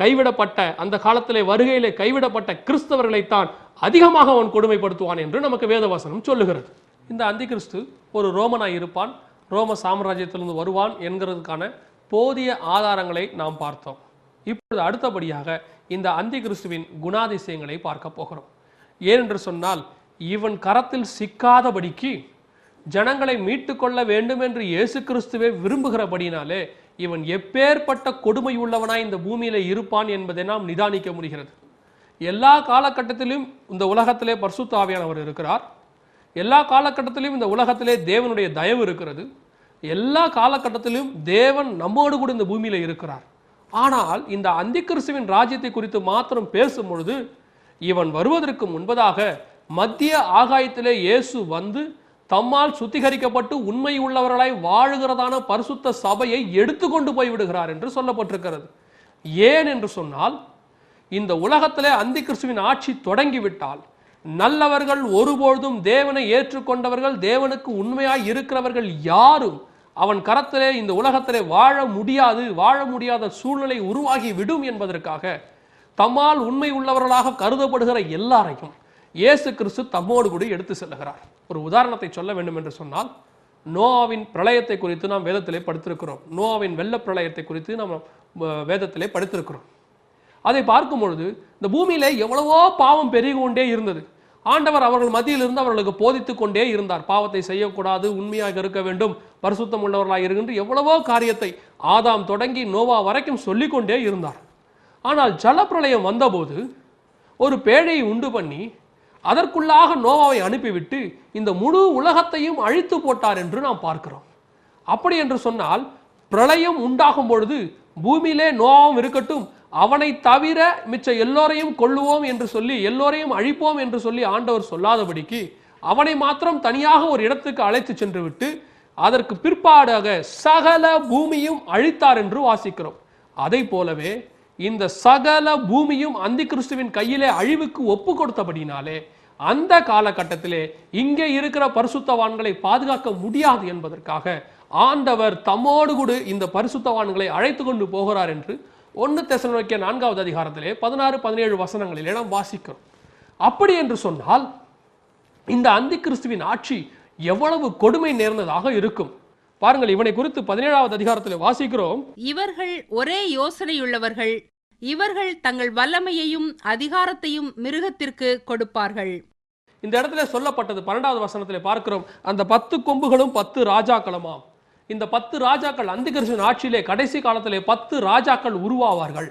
கைவிடப்பட்ட அந்த காலத்திலே வருகையிலே கைவிடப்பட்ட கிறிஸ்தவர்களைத்தான் அதிகமாக அவன் கொடுமைப்படுத்துவான் என்று நமக்கு வேதவசனம் சொல்லுகிறது. இந்த அந்தி கிறிஸ்து ஒரு ரோமனாய் இருப்பான், ரோம சாம்ராஜ்யத்திலிருந்து வருவான் என்கிறதுக்கான போதிய ஆதாரங்களை நாம் பார்த்தோம். இப்பொழுது அடுத்தபடியாக இந்த அந்தி கிறிஸ்துவின் குணாதிசயங்களை பார்க்க போகிறோம். ஏனென்று சொன்னால், இவன் கரத்தில் சிக்காதபடிக்கு ஜனங்களை மீட்டுக்கொள்ள வேண்டும் என்று இயேசு கிறிஸ்துவே விரும்புகிறபடினாலே இவன் எப்பேற்பட்ட கொடுமை உள்ளவனாய் இந்த பூமியில இருப்பான் என்பதை நாம் நிதானிக்க முடிகிறது. எல்லா காலகட்டத்திலும் இந்த உலகத்திலே பரிசுத்த ஆவியானவர் இருக்கிறார். எல்லா காலகட்டத்திலும் இந்த உலகத்திலே தேவனுடைய தயவு இருக்கிறது. எல்லா காலகட்டத்திலும் தேவன் நம்மோடு கூட இந்த பூமியில இருக்கிறார். ஆனால் இந்த அந்தி கிறிஸ்துவின் ராஜ்யத்தை குறித்து மாத்திரம் பேசும் பொழுது, இவன் வருவதற்கு முன்பதாக மத்திய ஆகாயத்திலே இயேசு வந்து தம்மால் சுத்திகரிக்கப்பட்டு உண்மை உள்ளவர்களாய் வாழுகிறதான பரிசுத்த சபையை எடுத்துக்கொண்டு போய் விடுகிறார் என்று சொல்லப்பட்டிருக்கிறது. ஏன் என்று சொன்னால், இந்த உலகத்திலே அந்தி கிறிஸ்துவின் ஆட்சி தொடங்கிவிட்டால் நல்லவர்கள், ஒருபொழுதும் தேவனை ஏற்றுக்கொண்டவர்கள், தேவனுக்கு உண்மையாய் இருக்கிறவர்கள் யாரும் அவன் கரத்திலே இந்த உலகத்திலே வாழ முடியாத சூழ்நிலை உருவாகி விடும் என்பதற்காக தம்மால் உண்மை உள்ளவர்களாக கருதப்படுகிற எல்லாரையும் இயேசு கிறிஸ்து தம்மோடு கூட எடுத்து செல்லுகிறார். ஒரு உதாரணத்தை சொல்ல வேண்டும் என்று சொன்னால், நோவாவின் பிரளயத்தை குறித்து நாம் வேதத்திலே படித்திருக்கிறோம். நோவாவின் வெள்ள பிரளயத்தை குறித்து நாம் வேதத்திலே படித்திருக்கிறோம். அதை பார்க்கும் பொழுது இந்த பூமியிலே எவ்வளவோ பாவம் பெருகி கொண்டே இருந்தது. ஆண்டவர் அவர்கள் மத்தியிலிருந்து அவர்களுக்கு போதித்துக் கொண்டே இருந்தார். பாவத்தை செய்யக்கூடாது, உண்மையாக இருக்க வேண்டும், பரிசுத்தம் உள்ளவர்களாக இருக்கின்ற எவ்வளவோ காரியத்தை ஆதாம் தொடங்கி நோவா வரைக்கும் சொல்லிக்கொண்டே இருந்தார். ஆனால் ஜலப்பிரளயம் வந்தபோது ஒரு பேழையை உண்டு பண்ணி அதற்குள்ளாக நோவாவை அனுப்பிவிட்டு இந்த முழு உலகத்தையும் அழித்து போட்டார் என்று நாம் பார்க்கிறோம். அப்படி என்று சொன்னால், பிரளயம் உண்டாகும் பொழுது பூமியிலே நோவாவும் இருக்கட்டும், அவனை தவிர மிச்ச எல்லோரையும் கொல்லுவோம் என்று சொல்லி, எல்லோரையும் அழிப்போம் என்று சொல்லி ஆண்டவர் சொல்லாதபடிக்கு அவனை மாத்திரம் தனியாக ஒரு இடத்துக்கு அழைத்து சென்று விட்டு அதற்கு பிற்பாடாக சகல பூமியும் அழித்தார் என்று வாசிக்கிறோம். அதை போலவே இந்த சகல பூமியும் அந்தி கிறிஸ்துவின் கையிலே அழிவுக்கு ஒப்பு கொடுத்தபடினாலே அந்த காலகட்டத்திலே இங்கே இருக்கிற பரிசுத்தவான்களை பாதுகாக்க முடியாது என்பதற்காக ஆண்டவர் தம்மோடு கூட இந்த பரிசுத்தவான்களை அழைத்து கொண்டு போகிறார் என்று 1 தெசலோனிக்கே 4வது அதிகாரத்திலே 16-17 வசனங்களிலே நாம் வாசிக்கிறோம். அப்படி என்று சொன்னால், இந்த அந்தி கிறிஸ்துவின் ஆட்சி எவ்வளவு கொடுமை நேர்ந்ததாக இருக்கும் பாருங்கள். இவனை குறித்து 17வது அதிகாரத்தில் வாசிக்கிறோம். இவர்கள் ஒரே யோசனையுள்ளவர்கள், இவர்கள் தங்கள் வல்லமையையும் அதிகாரத்தையும் மிருகத்திற்கு கொடுப்பார்கள். இந்த இடத்துல சொல்லப்பட்டது 12வது வசனத்திலே பார்க்கிறோம், அந்த 10 கொம்புகளும் 10 ராஜாக்களுமாம். இந்த 10 ராஜாக்கள் அந்திகிறிஸ்துவின் ஆட்சியிலே கடைசி காலத்திலே 10 ராஜாக்கள் உருவாவார்கள்.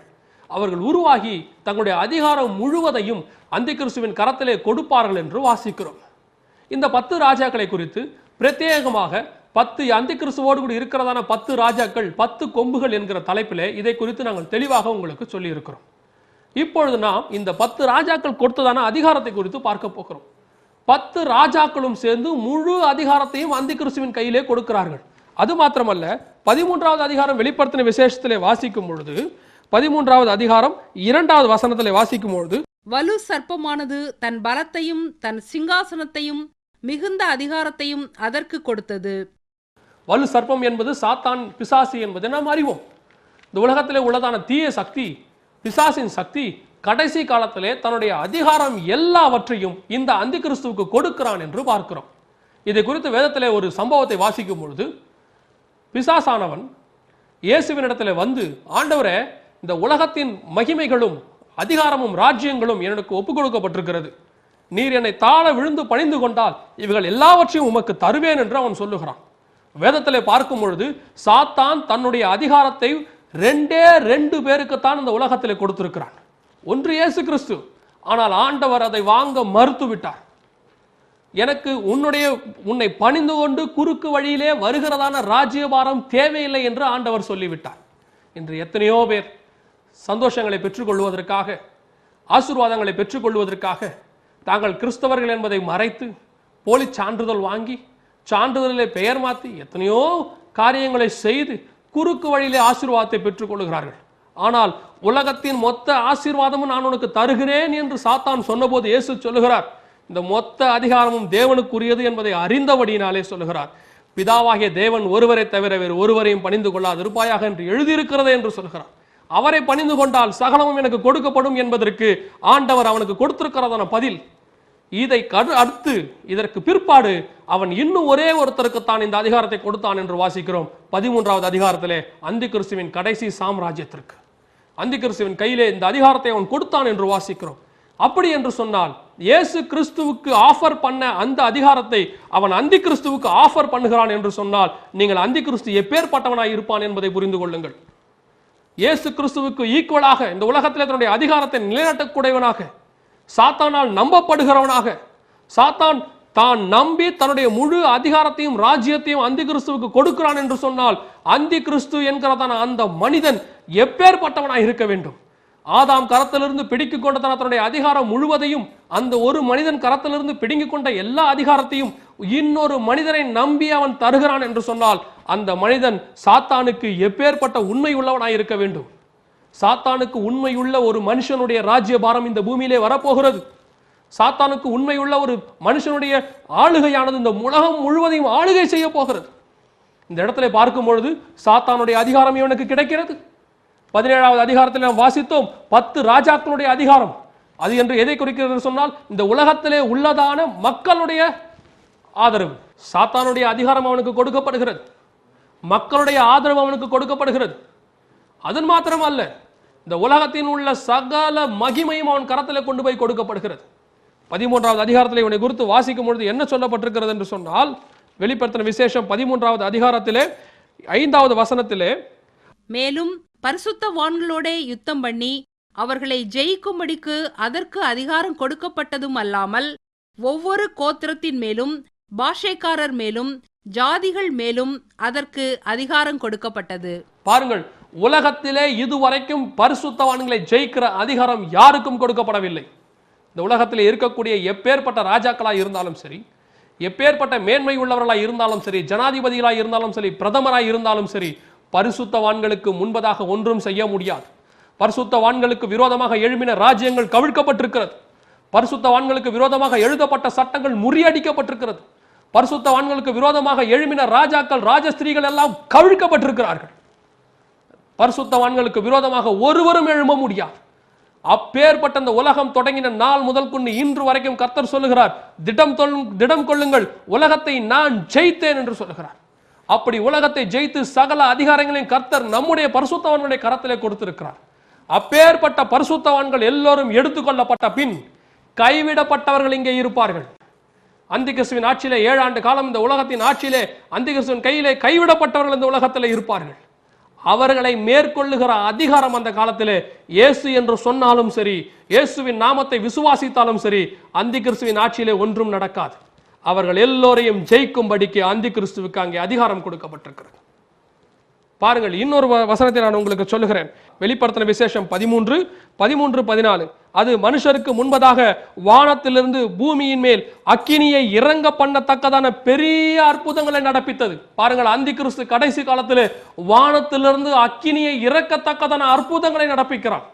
அவர்கள் உருவாகி தங்களுடைய அதிகாரம் முழுவதையும் அந்திகிறிஸ்துவின் கரத்திலே கொடுப்பார்கள் என்று வாசிக்கிறோம். இந்த 10 ராஜாக்களை குறித்து பிரத்யேகமாக 10 அந்திகிறிஸ்துவோடு கூட இருக்கிறதான 10 ராஜாக்கள் 10 கொம்புகள் என்கிற தலைப்பிலே இதை குறித்து நாங்கள் தெளிவாக உங்களுக்கு சொல்லி இருக்கிறோம். இப்பொழுது நாம் இந்த 10 ராஜாக்கள் கொடுத்ததான அதிகாரத்தை குறித்து பார்க்க போகிறோம். 10 ராஜாக்களும் சேர்ந்து முழு அதிகாரத்தையும் அந்திகிறிஸ்துவின் கையிலே கொடுக்கிறார்கள். அது மாத்திரமல்ல, 13வது அதிகாரம் வெளிப்படுத்தின விசேஷத்திலே வாசிக்கும் பொழுது 13வது அதிகாரம் 2வது வசனத்திலே வாசிக்கும் பொழுது, வலு சர்ப்பமானது தன் பலத்தையும் தன் சிங்காசனத்தையும் மிகுந்த அதிகாரத்தையும் அதற்கு கொடுத்தது. வலு சர்ப்பம் என்பது சாத்தான், பிசாசு என்பதை நாம் அறிவோம். இந்த உலகத்திலே உள்ளதான தீய சக்தி, பிசாசின் சக்தி கடைசி காலத்திலே தன்னுடைய அதிகாரம் எல்லாவற்றையும் இந்த அந்திகிறிஸ்துவுக்கு கொடுக்கிறான் என்று பார்க்கிறோம். இதை குறித்து வேதத்திலே ஒரு சம்பவத்தை வாசிக்கும் பொழுது, பிசாசானவன் இயேசுவினிடத்திலே வந்து, ஆண்டவரே, இந்த உலகத்தின் மகிமைகளும் அதிகாரமும் ராஜ்யங்களும் எனக்கு ஒப்புக் கொடுக்கப்பட்டிருக்கிறது, நீர் என்னை தாழ விழுந்து பணிந்து கொண்டால் இவைகள் எல்லாவற்றையும் உமக்கு தருவேன் என்று அவன் சொல்லுகிறான். வேதத்திலே பார்க்கும் பொழுது சாத்தான் தன்னுடைய அதிகாரத்தை 2 பேருக்குத்தான் இந்த உலகத்திலே கொடுத்திருக்கிறான். ஒன்று இயேசு கிறிஸ்து. ஆனால் ஆண்டவர் அதை வாங்க மறுத்து விட்டார். எனக்கு உன்னை பணிந்து கொண்டு குறுக்கு வழியிலே வருகிறதான ராஜ்யபாரம் தேவையில்லை என்று ஆண்டவர் சொல்லிவிட்டார். இன்று எத்தனையோ பேர் சந்தோஷங்களை பெற்றுக்கொள்வதற்காக, ஆசீர்வாதங்களை பெற்றுக்கொள்வதற்காக தாங்கள் கிறிஸ்தவர்கள் என்பதை மறைத்து போலி சான்றிதழ் வாங்கி சான்றிதழிலே பெயர் மாற்றி எத்தனையோ காரியங்களை செய்து குறுக்கு வழியிலே ஆசீர்வாதத்தை பெற்றுக்கொள்கிறார்கள். ஆனால் உலகத்தின் மொத்த ஆசீர்வாதமும் நான் உனக்கு தருகிறேன் என்று சாத்தான் சொன்னபோது இயேசு சொல்லுகிறார், இந்த மொத்த அதிகாரமும் தேவனுக்குரியது என்பதை அறிந்தபடியினாலே சொல்லுகிறார், பிதாவாகிய தேவன் ஒருவரை தவிர வேறு ஒருவரையும் பணிந்து கொள்ளாது இருப்பாயாக என்று எழுதியிருக்கிறது என்று சொல்கிறார். அவரை பணிந்து கொண்டால் சகலமும் எனக்கு கொடுக்கப்படும் என்பதற்கு ஆண்டவர் அவனுக்கு கொடுத்திருக்கிறதான பதில். இதை அடுத்து இதற்கு பிற்பாடு அவன் இன்னும் ஒரே ஒருத்தருக்குத்தான் இந்த அதிகாரத்தை கொடுத்தான் என்று வாசிக்கிறோம். 13வது அதிகாரத்திலே அந்திகிறிஸ்துவின் கடைசி சாம்ராஜ்யத்திற்கு அந்திகிறிஸ்துவின் கையிலே இந்த அதிகாரத்தை அவன் கொடுத்தான் என்று வாசிக்கிறோம். அப்படி என்று சொன்னால் இயேசு கிறிஸ்துவுக்கு ஆஃபர் பண்ண அந்த அதிகாரத்தை அவன் அந்திகிறிஸ்துவுக்கு ஆஃபர் பண்ணுகிறான் என்று சொன்னால் நீங்கள் அந்திகிறிஸ்து எப்பேற்பட்டவனாய் இருப்பான் என்பதை புரிந்து கொள்ளுங்கள். இயேசு கிறிஸ்துவுக்கு ஈக்குவலாக இந்த உலகத்திலே தன்னுடைய அதிகாரத்தை நிலைநாட்டக்கூடியவனாக, சாத்தானால் நம்பப்படுகிறவனாக, சாத்தான் தான் நம்பி தன்னுடைய முழு அதிகாரத்தையும் ராஜ்யத்தையும் அந்திகிறிஸ்துவுக்கு கொடுக்கிறான் என்று சொன்னால் அந்தி கிறிஸ்து என்கிறதான அந்த மனிதன் எப்பேற்பட்டவனாய் இருக்க வேண்டும்? ஆதாம் கரத்திலிருந்து பிடிக்கிக் கொண்ட தன்னுடைய அதிகாரம் முழுவதையும், அந்த ஒரு மனிதன் கரத்திலிருந்து பிடுங்கிக் கொண்ட எல்லா அதிகாரத்தையும் இன்னொரு மனிதனை நம்பி அவன் தருகிறான் என்று சொன்னால் அந்த மனிதன் சாத்தானுக்கு எப்பேற்பட்ட உண்மை உள்ளவனாய் இருக்க வேண்டும்? சாத்தானுக்கு உண்மையுள்ள ஒரு மனுஷனுடைய ராஜ்யபாரம் இந்த பூமியிலே வரப்போகிறது. சாத்தானுக்கு உண்மையுள்ள ஒரு மனுஷனுடைய ஆளுகையானது இந்த உலகம் முழுவதையும் ஆளுகை செய்ய போகிறது. இந்த இடத்துல பார்க்கும் பொழுது சாத்தானுடைய அதிகாரம் இவனுக்கு கிடைக்கிறது. 17வது அதிகாரத்தில் நாம் வாசித்தோம் 10 ராஜாக்களுடைய அதிகாரம். அது என்று எதை குறிக்கிறது சொன்னால் இந்த உலகத்திலே உள்ளதான மக்களுடைய ஆதரவு. சாத்தானுடைய அதிகாரம் அவனுக்கு கொடுக்கப்படுகிறது, மக்களுடைய ஆதரவு அவனுக்கு கொடுக்கப்படுகிறது. அது மாத்திரம் அல்ல, இந்த உலகத்தின் உள்ள சகல மகிமையும் அவன் கரத்தில் கொண்டு போய் கொடுக்கப்படுகிறது. 13வது அதிகாரத்தில் இவனை குறித்து வாசிக்கும் பொழுது என்ன சொல்லப்பட்டிருக்கிறது என்று சொன்னால், வெளிப்படுத்தின விசேஷம் 13வது அதிகாரத்திலே 5வது வசனத்திலே, மேலும் பரிசுத்தவான்களோடே யுத்தம் பண்ணி அவர்களை ஜெயிக்கும்படிக்கு அதற்கு அதிகாரம் கொடுக்கப்பட்டதும் அல்லாமல் ஒவ்வொரு கோத்திரத்தின் மேலும் பாஷைக்காரர் மேலும் ஜாதிகள் மேலும் அதற்கு அதிகாரம் கொடுக்கப்பட்டது. பாருங்கள், உலகத்திலே இதுவரைக்கும் பரிசுத்தவான்களை ஜெயிக்கிற அதிகாரம் யாருக்கும் கொடுக்கப்படவில்லை. இந்த உலகத்திலே இருக்கக்கூடிய எப்பேற்பட்ட ராஜாக்களாய் இருந்தாலும் சரி, எப்பேற்பட்ட மேன்மை உள்ளவர்களாய் இருந்தாலும் சரி, ஜனாதிபதிகளாய் இருந்தாலும் சரி, பிரதமராய் இருந்தாலும் சரி, பரிசுத்தவான்களுக்கு முன்பதாக ஒன்றும் செய்ய முடியாது. பரிசுத்தவான்களுக்கு விரோதமாக எழும்பின ராஜ்யங்கள் கவிழ்க்கப்பட்டிருக்கிறது. பரிசுத்தவான்களுக்கு விரோதமாக எழுதப்பட்ட சட்டங்கள் முறியடிக்கப்பட்டிருக்கிறது. பரிசுத்தவான்களுக்கு விரோதமாக எழும்பின ராஜாக்கள், ராஜஸ்திரீகள் எல்லாம் கவிழ்க்கப்பட்டிருக்கிறார்கள். பரிசுத்தவான்களுக்கு விரோதமாக ஒருவரும் எழும்ப முடியாது. அப்பேற்பட்ட அந்த உலகம் தொடங்கின நாள் முதல் கொண்டு இன்று வரைக்கும் கர்த்தர் சொல்லுகிறார், திடம் கொள்ளுங்கள், உலகத்தை நான் ஜெயித்தேன் என்று சொல்லுகிறார். அப்படி உலகத்தை ஜெயித்து சகல அதிகாரங்களையும் கர்த்தர் நம்முடைய பரிசுத்தவான்களுடைய கரத்திலே கொடுத்திருக்கிறார். அப்பேற்பட்ட பரிசுத்தவான்கள் எல்லோரும் எடுத்துக்கொள்ளப்பட்ட பின் கைவிடப்பட்டவர்கள் இங்கே இருப்பார்கள். அந்திகிறிஸ்துவின் ஆட்சியிலே 7 ஆண்டு காலம் இந்த உலகத்தின் ஆட்சியிலே அந்திகிறிஸ்துவின் கையிலே கைவிடப்பட்டவர்கள் இந்த உலகத்தில் இருப்பார்கள். அவர்களை மேற்கொள்ளுகிற அதிகாரம் அந்த காலத்திலே இயேசு என்று சொன்னாலும் சரி, இயேசுவின் நாமத்தை விசுவாசித்தாலும் சரி, அந்திகிறிஸ்துவின் ஆட்சியிலே ஒன்றும் நடக்காது. அவர்கள் எல்லோரையும் ஜெயிக்கும்படிக்கு அந்திகிறிஸ்துவுக்கு அங்கே அதிகாரம் கொடுக்கப்பட்டிருக்கிறது. பாருங்கள், இன்னொரு வசனத்தை நான் உங்களுக்கு சொல்லுகிறேன். வெளிப்படுத்தின விசேஷம் 13:14. அது மனுஷருக்கு முன்பதாக வானத்திலிருந்து பூமியின் மேல் அக்கினியை இறங்க பண்ணத்தக்கதான பெரிய அற்புதங்களை நடப்பித்தது. பாருங்கள், அந்திகிறிஸ்து கடைசி காலத்தில் வானத்திலிருந்து அக்கினியை இறக்கத்தக்கதான அற்புதங்களை நடப்பிக்கிறான்.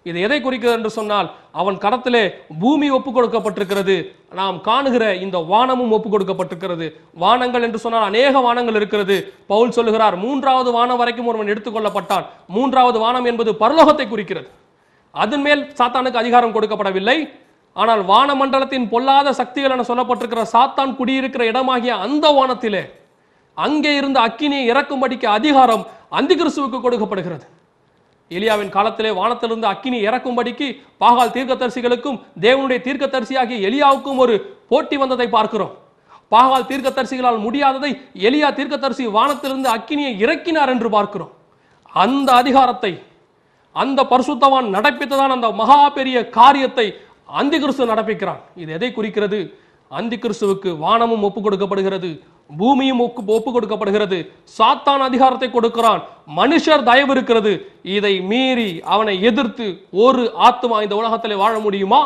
இது எதை குறிக்கிறது என்று சொன்னால், அவன் கரத்திலே பூமி ஒப்பு கொடுக்கப்பட்டிருக்கிறது. நாம் காணுகிற இந்த வானமும் ஒப்பு கொடுக்கப்பட்டிருக்கிறது. வானங்கள் என்று சொன்னால் அநேக வானங்கள் இருக்கிறது. பவுல் சொல்லுகிறார், 3வது வானம் வரைக்கும் ஒருவன் எடுத்துக்கொள்ளப்பட்டான். 3வது வானம் என்பது பரலோகத்தை குறிக்கிறது. அதன் மேல் சாத்தானுக்கு அதிகாரம் கொடுக்கப்படவில்லை. ஆனால் வானமண்டலத்தின் பொல்லாத சக்திகள் என சொல்லப்பட்டிருக்கிற சாத்தான் குடியிருக்கிற இடமாகிய அந்த வானத்திலே அங்கே இருந்த அக்கினியை இறக்கும்படிக்கு அதிகாரம் அந்திகிறிஸ்துவுக்கு கொடுக்கப்படுகிறது. எலியாவின் காலத்திலே வானத்திலிருந்து அக்கினி இறக்கும்படிக்கு பாகால் தீர்க்கதரிசிகளுக்கும் தேவனுடைய தீர்க்கதரிசியாகிய எலியாவுக்கும் ஒரு போட்டி வந்ததை பார்க்கிறோம். பாகால் தீர்க்கதரிசிகளால் முடியாததை எலியா தீர்க்கதரிசி வானத்திலிருந்து அக்கினியை இறக்கினார் என்று பார்க்கிறோம். அந்த அதிகாரத்தை அந்த பரிசுத்தவான் நடப்பித்ததான் அந்த மகா பெரிய காரியத்தை அந்திகிறிஸ்து நடப்பிக்கிறான். இது எதை குறிக்கிறது? அந்திகிறிஸ்துவுக்கு வானமும் ஒப்பு கொடுக்கப்படுகிறது, பூமியும் ஒப்பு கொடுக்கப்படுகிறது. சாத்தான் அதிகாரத்தை கொடுக்கிறான், மனுஷர் தயவு இருக்கிறது. இதை மீறி அவனை எதிர்த்து ஒரு ஆத்துமா இந்த உலகத்திலே வாழ முடியுமா?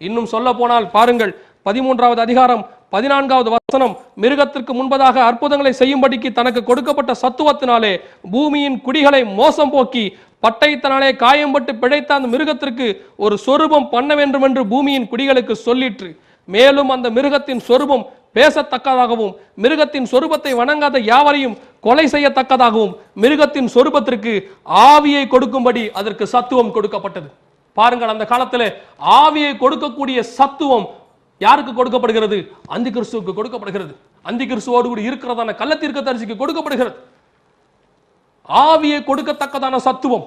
இன்னும் சொல்ல போனால் பாருங்கள், 13வது அதிகாரம் 14வது வசனம், மிருகத்திற்கு முன்பதாக அற்புதங்களை செய்யும்படிக்கு தனக்கு கொடுக்கப்பட்ட சத்துவத்தினாலே பூமியின் குடிகளை மோசம் போக்கி பட்டயத்தினாலே காயம்பட்டு பிழைத்த அந்த மிருகத்திற்கு ஒரு சொரூபம் பண்ண வேண்டும் என்று பூமியின் குடிகளுக்கு சொல்லிற்று. மேலும் அந்த மிருகத்தின் சொரூபம் பேசத்தக்கதாகவும் மிருகத்தின் சொரூபத்தை வணங்காத யாவரையும் கொலை செய்யத்தக்கதாகவும் மிருகத்தின் சொரூபத்திற்கு ஆவியை கொடுக்கும்படி அதற்கு சத்துவம் கொடுக்கப்பட்டது. பாருங்கள், அந்த காலத்தில் ஆவியை கொடுக்கக்கூடிய சத்துவம் யாருக்கு கொடுக்கப்படுகிறது? அந்திகிறிஸ்துவுக்கு கொடுக்கப்படுகிறது. அந்திகிறிஸ்துவோடு கூட இருக்கிறதான கள்ள தீர்க்கதரிசிக்கு கொடுக்கப்படுகிறது. ஆவியை கொடுக்கத்தக்கதான சத்துவம்.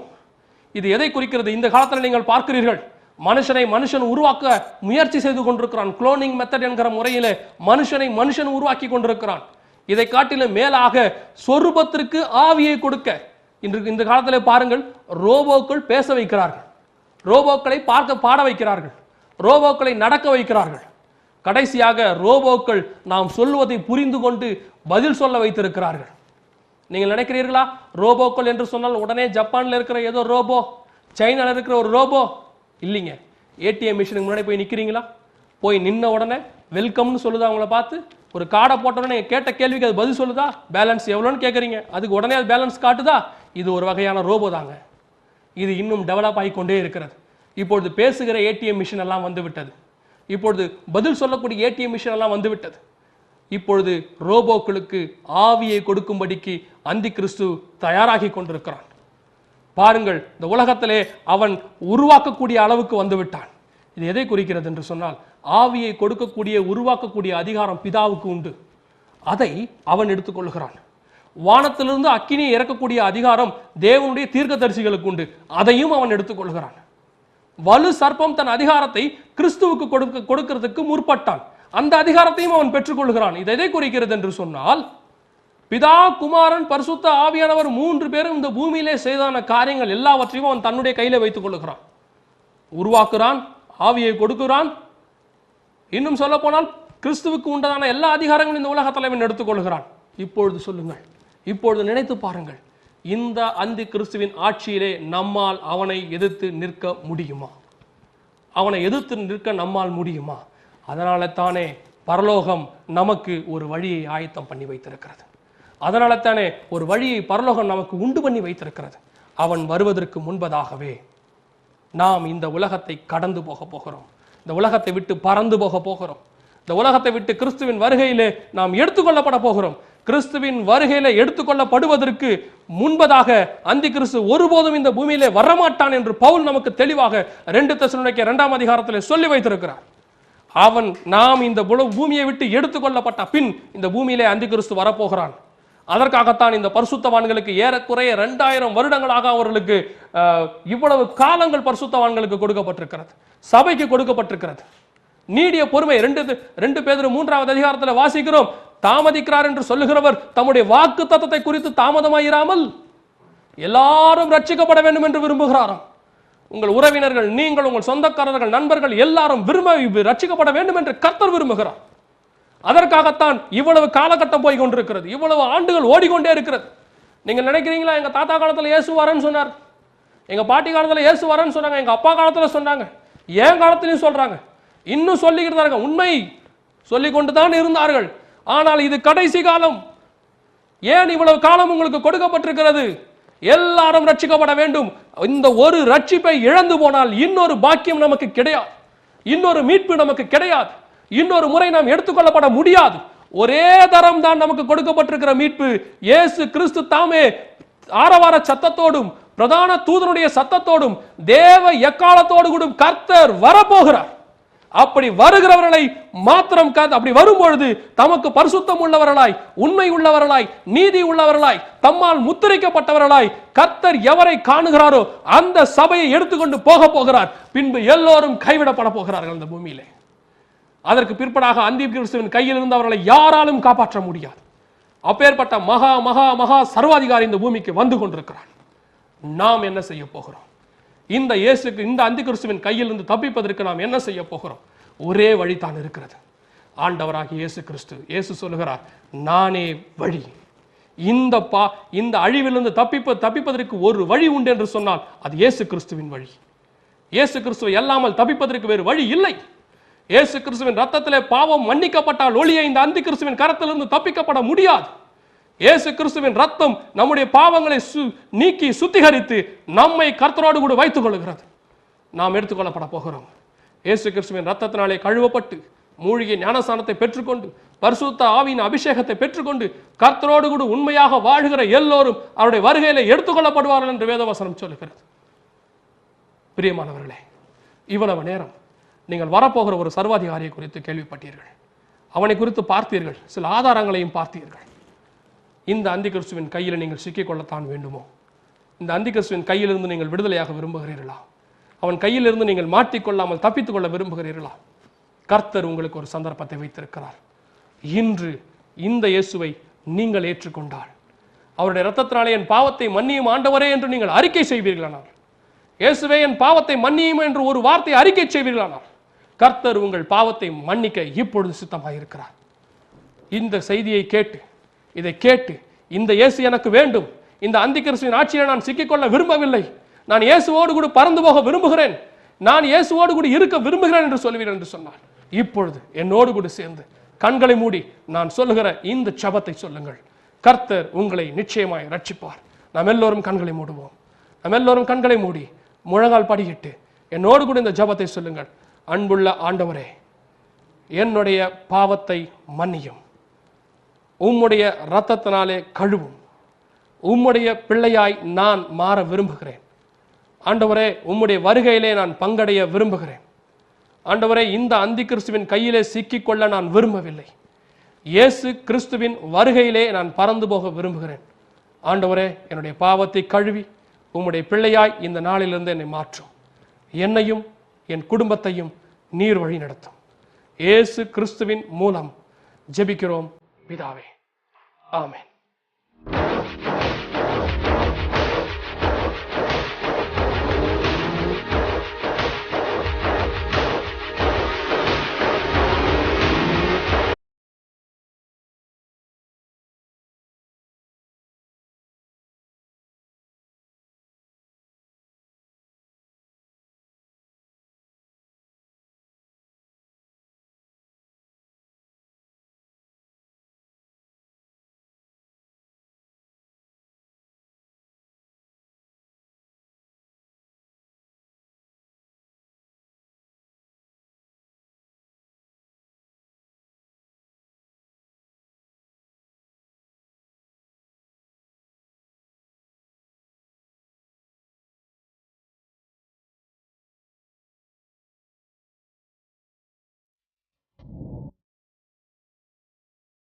இது எதை குறிக்கிறது? இந்த காலத்தில் நீங்கள் பார்க்கிறீர்கள், மனுஷன் உருவாக்க முயற்சி செய்து கொண்டிருக்கிறான். குளோனிங் மெத்தட் என்கிற முறையிலே மனுஷன் உருவாக்கி கொண்டிருக்கிறான். இதை காட்டிலும் மேலாக சொரூபத்திற்கு ஆவியை கொடுக்க இந்த காலத்தில் பாருங்கள், ரோபோக்கள் பேச வைக்கிறார்கள், ரோபோக்களை பாட வைக்கிறார்கள், ரோபோக்களை நடக்க வைக்கிறார்கள். கடைசியாக ரோபோக்கள் நாம் சொல்வதை புரிந்து கொண்டு பதில் சொல்ல வைத்திருக்கிறார்கள். நீங்கள் நினைக்கிறீர்களா, ரோபோக்கள் என்று சொன்னால் உடனே ஜப்பான்ல இருக்கிற ஏதோ ரோபோ, சைனால இருக்கிற ஒரு ரோபோ இல்லைங்க. ஏடிஎம் மிஷினுக்கு முன்னாடி போய் நிற்கிறீங்களா? போய் நின்ன உடனே வெல்கம்னு சொல்லுதா? அவங்கள பார்த்து ஒரு கார்டை போட்ட உடனே கேட்ட கேள்விக்கு அது பதில் சொல்லுதா? பேலன்ஸ் எவ்வளோன்னு கேட்குறீங்க, அதுக்கு உடனே அது பேலன்ஸ் காட்டுதா? இது ஒரு வகையான ரோபோ தாங்க. இது இன்னும் டெவலப் ஆகிக்கொண்டே இருக்கிறது. இப்பொழுது பேசுகிற ஏடிஎம் மிஷின் எல்லாம் வந்து விட்டது. இப்பொழுது பதில் சொல்லக்கூடிய ஏடிஎம் மிஷின் எல்லாம் வந்து விட்டது. இப்பொழுது ரோபோக்களுக்கு ஆவியை கொடுக்கும்படிக்கு அந்திகிறிஸ்து தயாராகி கொண்டிருக்கிறான். பாருங்கள், இந்த உலகத்திலே அவன் உருவாக்கக்கூடிய அளவுக்கு வந்து விட்டான். இது எதை குறிக்கிறது என்று சொன்னால், ஆவியை கொடுக்கக்கூடிய உருவாக்கக்கூடிய அதிகாரம் பிதாவுக்கு உண்டு. அதை அவன் எடுத்துக்கொள்கிறான். வானத்திலிருந்து அக்கினியை இறக்கக்கூடிய அதிகாரம் தேவனுடைய தீர்க்கதரிசிகளுக்கு உண்டு. அதையும் அவன் எடுத்துக்கொள்கிறான். வலு சர்ப்பம் தன் அதிகாரத்தை கிறிஸ்துவுக்கு கொடுக்கிறதுக்கு முற்பட்டான். அந்த அதிகாரத்தையும் அவன் பெற்றுக்கொள்கிறான். இது எதை குறிக்கிறது என்று சொன்னால், பிதா, குமாரன், பரிசுத்த ஆவியானவர் 3 பேரும் இந்த பூமியிலே செய்தான காரியங்கள் எல்லாவற்றையும் அவன் தன்னுடைய கையில வைத்துக் கொள்ளுகிறான். உருவாக்குறான், ஆவியை கொடுக்கிறான். இன்னும் சொல்ல போனால் கிறிஸ்துவுக்கு உண்டான எல்லா அதிகாரங்களும் இந்த உலகத்தில் அவன் எடுத்துக்கொள்கிறான். இப்பொழுது சொல்லுங்கள், இப்பொழுது நினைத்து பாருங்கள், இந்த அந்தி கிறிஸ்துவின் ஆட்சியிலே நம்மால் அவனை எதிர்த்து நிற்க முடியுமா? அவனை எதிர்த்து நிற்க நம்மால் முடியுமா? அதனால தானே பரலோகம் நமக்கு ஒரு வழியை ஆயத்தம் பண்ணி வைத்திருக்கிறது. அதனால தானே ஒரு வழியை பரலோகம் நமக்கு உண்டு பண்ணி வைத்திருக்கிறது. அவன் வருவதற்கு முன்பதாகவே நாம் இந்த உலகத்தை கடந்து போக போகிறோம். இந்த உலகத்தை விட்டு பறந்து போக போகிறோம். இந்த உலகத்தை விட்டு கிறிஸ்துவின் வருகையிலே நாம் எடுத்துக்கொள்ளப்பட போகிறோம். கிறிஸ்துவின் வருகையில எடுத்துக்கொள்ளப்படுவதற்கு முன்பதாக அந்தி கிறிஸ்து ஒருபோதும் இந்த பூமியிலே வரமாட்டான் என்று பவுல் நமக்கு தெளிவாக 2 தெசலோனிக்கேயர் 2ஆம் அதிகாரத்திலே சொல்லி வைத்திருக்கிறார். நாம் இந்த பூமியை விட்டு எடுத்துக்கொள்ளப்பட்ட பின் இந்த பூமியிலே அந்தி கிறிஸ்து வரப்போகிறான். அதற்காகத்தான் இந்த பரிசுத்தவான்களுக்கு ஏறக்குறைய 2000 வருடங்களாக அவர்களுக்கு இவ்வளவு காலங்கள் பரிசுத்தவான்களுக்கு கொடுக்கப்பட்டிருக்கிறது, சபைக்கு கொடுக்கப்பட்டிருக்கிறது. நீடிய பொறுமை. 2 பேதுரு 3வது அதிகாரத்தில் வாசிக்கிறோம், தாமதிக்கிறார் என்று சொல்லுகிறவர் தம்முடைய வாக்கு தத்தத்தை குறித்து தாமதமாயிராமல் எல்லாரும் ரட்சிக்கப்பட வேண்டும் என்று விரும்புகிறாராம். உங்கள் உறவினர்கள், நீங்கள், உங்கள் சொந்தக்காரர்கள், நண்பர்கள் எல்லாரும் ரட்சிக்கப்பட வேண்டும் என்று கர்த்தர் விரும்புகிறார். அதற்காகத்தான் இவ்வளவு காலகட்டம் போய் கொண்டிருக்கிறது, இவ்வளவு ஆண்டுகள் ஓடிக்கொண்டே இருக்கிறது. நீங்க நினைக்கிறீங்களா எங்க தாத்தா காலத்தில் இயேசு வரேன்னு சொன்னார், எங்க பாட்டி காலத்தில் இயேசு வரேன்னு சொன்னாங்க, எங்க அப்பா காலத்தில் சொன்னாங்க, என் காலத்திலையும் சொல்றாங்க, இன்னும் சொல்லிக்கிட்டு உண்மை சொல்லிக் கொண்டுதான் இருந்தார்கள். ஆனால் இது கடைசி காலம். ஏன் இவ்வளவு காலம் உங்களுக்கு கொடுக்கப்பட்டிருக்கிறது? எல்லாரும் ரட்சிக்கப்பட வேண்டும். இந்த ஒரு ரட்சிப்பை இழந்து போனால் இன்னொரு பாக்கியம் நமக்கு கிடையாது, இன்னொரு மீட்பு நமக்கு கிடையாது, இன்னொரு முறை நாம் எடுத்துக்கொள்ளப்பட முடியாது. ஒரே தரம் தான் நமக்கு கொடுக்கப்பட்டிருக்கிற மீட்பு. இயேசு கிறிஸ்து தாமே ஆரவார சத்தத்தோடும் பிரதான தூதனுடைய சத்தத்தோடும் தேவ எக்காலத்தோடு கூட கர்த்தர் வரப்போகிறார். அப்படி வருகிறவர்களை மாத்திரம் அப்படி வரும்பொழுது தமக்கு பரிசுத்தம் உள்ளவர்களாய், உண்மை உள்ளவர்களாய், நீதி உள்ளவர்களாய், தம்மால் முத்திரைக்கப்பட்டவர்களாய் கர்த்தர் எவரை காணுகிறாரோ அந்த சபையை எடுத்துக்கொண்டு போகிறார். பின்பு எல்லோரும் கைவிடப்பட போகிறார்கள் அந்த பூமியிலே. அதற்கு பிற்படாக அந்தி கிறிஸ்துவின் கையில் இருந்து அவர்களை யாராலும் காப்பாற்ற முடியாது. அப்பேற்பட்ட மகா மகா மகா சர்வாதிகாரி இந்த பூமிக்கு வந்து கொண்டிருக்கிறார். நாம் என்ன செய்ய போகிறோம்? இந்த அந்தி கிறிஸ்துவின் கையில் இருந்து தப்பிப்பதற்கு நாம் என்ன செய்ய போகிறோம்? ஒரே வழிதான் இருக்கிறது, ஆண்டவராகிய இயேசு கிறிஸ்து. இயேசு சொல்லுகிறார், நானே வழி. இந்த அழிவிலிருந்து தப்பிப்பதற்கு ஒரு வழி உண்டு என்று சொன்னால் அது இயேசு கிறிஸ்துவின் வழி. இயேசு கிறிஸ்துவை அல்லாமல் தப்பிப்பதற்கு வேறு வழி இல்லை. இயேசு கிறிஸ்துவின் ரத்தத்திலே பாவம் மன்னிக்கப்பட்டால் ஒழிய இந்த அந்தி கிறிஸ்துவின் கரத்திலிருந்து தப்பிக்கப்பட முடியாது. இயேசு கிறிஸ்துவின் ரத்தம் நம்முடைய பாவங்களை நீக்கி சுத்திகரித்து நம்மை கர்த்தரோடு கூட வைத்துக் கொள்கிறது. நாம் எடுத்துக்கொள்ளப்பட போகிறோம். இயேசு கிறிஸ்துவின் ரத்தத்தினாலே கழுவப்பட்டு மூழ்கிய ஞானஸ்நானத்தை பெற்றுக்கொண்டு பரிசுத்த ஆவியின் அபிஷேகத்தை பெற்றுக்கொண்டு கர்த்தரோடு கூட உண்மையாக வாழ்கிற எல்லோரும் அவருடைய வருகையில எடுத்துக்கொள்ளப்படுவார்கள் என்று வேதவசனம் சொல்லுகிறது. பிரியமானவர்களே, இவ்வளவு நேரம் நீங்கள் வரப்போகிற ஒரு சர்வாதிகாரியை குறித்து கேள்விப்பட்டீர்கள், அவனை குறித்து பார்த்தீர்கள், சில ஆதாரங்களையும் பார்த்தீர்கள். இந்த அந்தி கிறிஸ்துவின் கையில் நீங்கள் சிக்கிக்கொள்ளத்தான் வேண்டுமோ? இந்த அந்தி கிறிஸ்துவின் கையிலிருந்து நீங்கள் விடுதலையாக விரும்புகிறீர்களா? அவன் கையிலிருந்து நீங்கள் மாட்டிக்கொள்ளாமல் தப்பித்துக் கொள்ள விரும்புகிறீர்களா? கர்த்தர் உங்களுக்கு ஒரு சந்தர்ப்பத்தை வைத்திருக்கிறார். இன்று இந்த இயேசுவை நீங்கள் ஏற்றுக்கொண்டால், அவருடைய இரத்தத்தினாலே என் பாவத்தை மன்னியும் ஆண்டவரே என்று நீங்கள் அறிக்கை செய்வீர்களானால், இயேசுவே என் பாவத்தை மன்னியும் என்று ஒரு வார்த்தை அறிக்கை செய்வீர்களானால், கர்த்தர் உங்கள் பாவத்தை மன்னிக்க இப்பொழுது சித்தமாயிருக்கிறார். இந்த செய்தியை கேட்டு, இதை கேட்டு, இந்த இயேசு எனக்கு வேண்டும், இந்த அந்தி கிறிஸ்துவின் ஆட்சியை நான் சிக்கிக்கொள்ள விரும்பவில்லை, நான் இயேசுவோடு கூட பறந்து போக விரும்புகிறேன், நான் இயேசுவோடு கூட இருக்க விரும்புகிறேன் என்று சொல்லுவீர்கள் என்று சொன்னார். இப்பொழுது என்னோடு கூட சேர்ந்து கண்களை மூடி நான் சொல்லுகிற இந்த ஜெபத்தை சொல்லுங்கள். கர்த்தர் உங்களை நிச்சயமாய் ரட்சிப்பார். நாம் எல்லோரும் கண்களை மூடுவோம். நாம் எல்லோரும் கண்களை மூடி முழங்கால் படியிட்டு என்னோடு கூட இந்த ஜெபத்தை சொல்லுங்கள். அன்புள்ள ஆண்டவரே, என்னுடைய பாவத்தை மன்னியும், உம்முடைய இரத்தத்தினாலே கழுவும், உம்முடைய பிள்ளையாய் நான் மாற விரும்புகிறேன். ஆண்டவரே, உம்முடைய வருகையிலே நான் பங்கடைய விரும்புகிறேன். ஆண்டவரே, இந்த அந்தி கிறிஸ்துவின் கையிலே சிக்கிக்கொள்ள நான் விரும்பவில்லை. இயேசு கிறிஸ்துவின் வருகையிலே நான் பறந்து போக விரும்புகிறேன். ஆண்டவரே, என்னுடைய பாவத்தை கழுவி உம்முடைய பிள்ளையாய் இந்த நாளிலிருந்து என்னை மாற்றும். என்னையும் என் குடும்பத்தையும் நீர் வழி நடத்தும். இயேசு கிறிஸ்துவின் மூலம் ஜெபிக்கிறோம் பிதாவே, ஆமென்.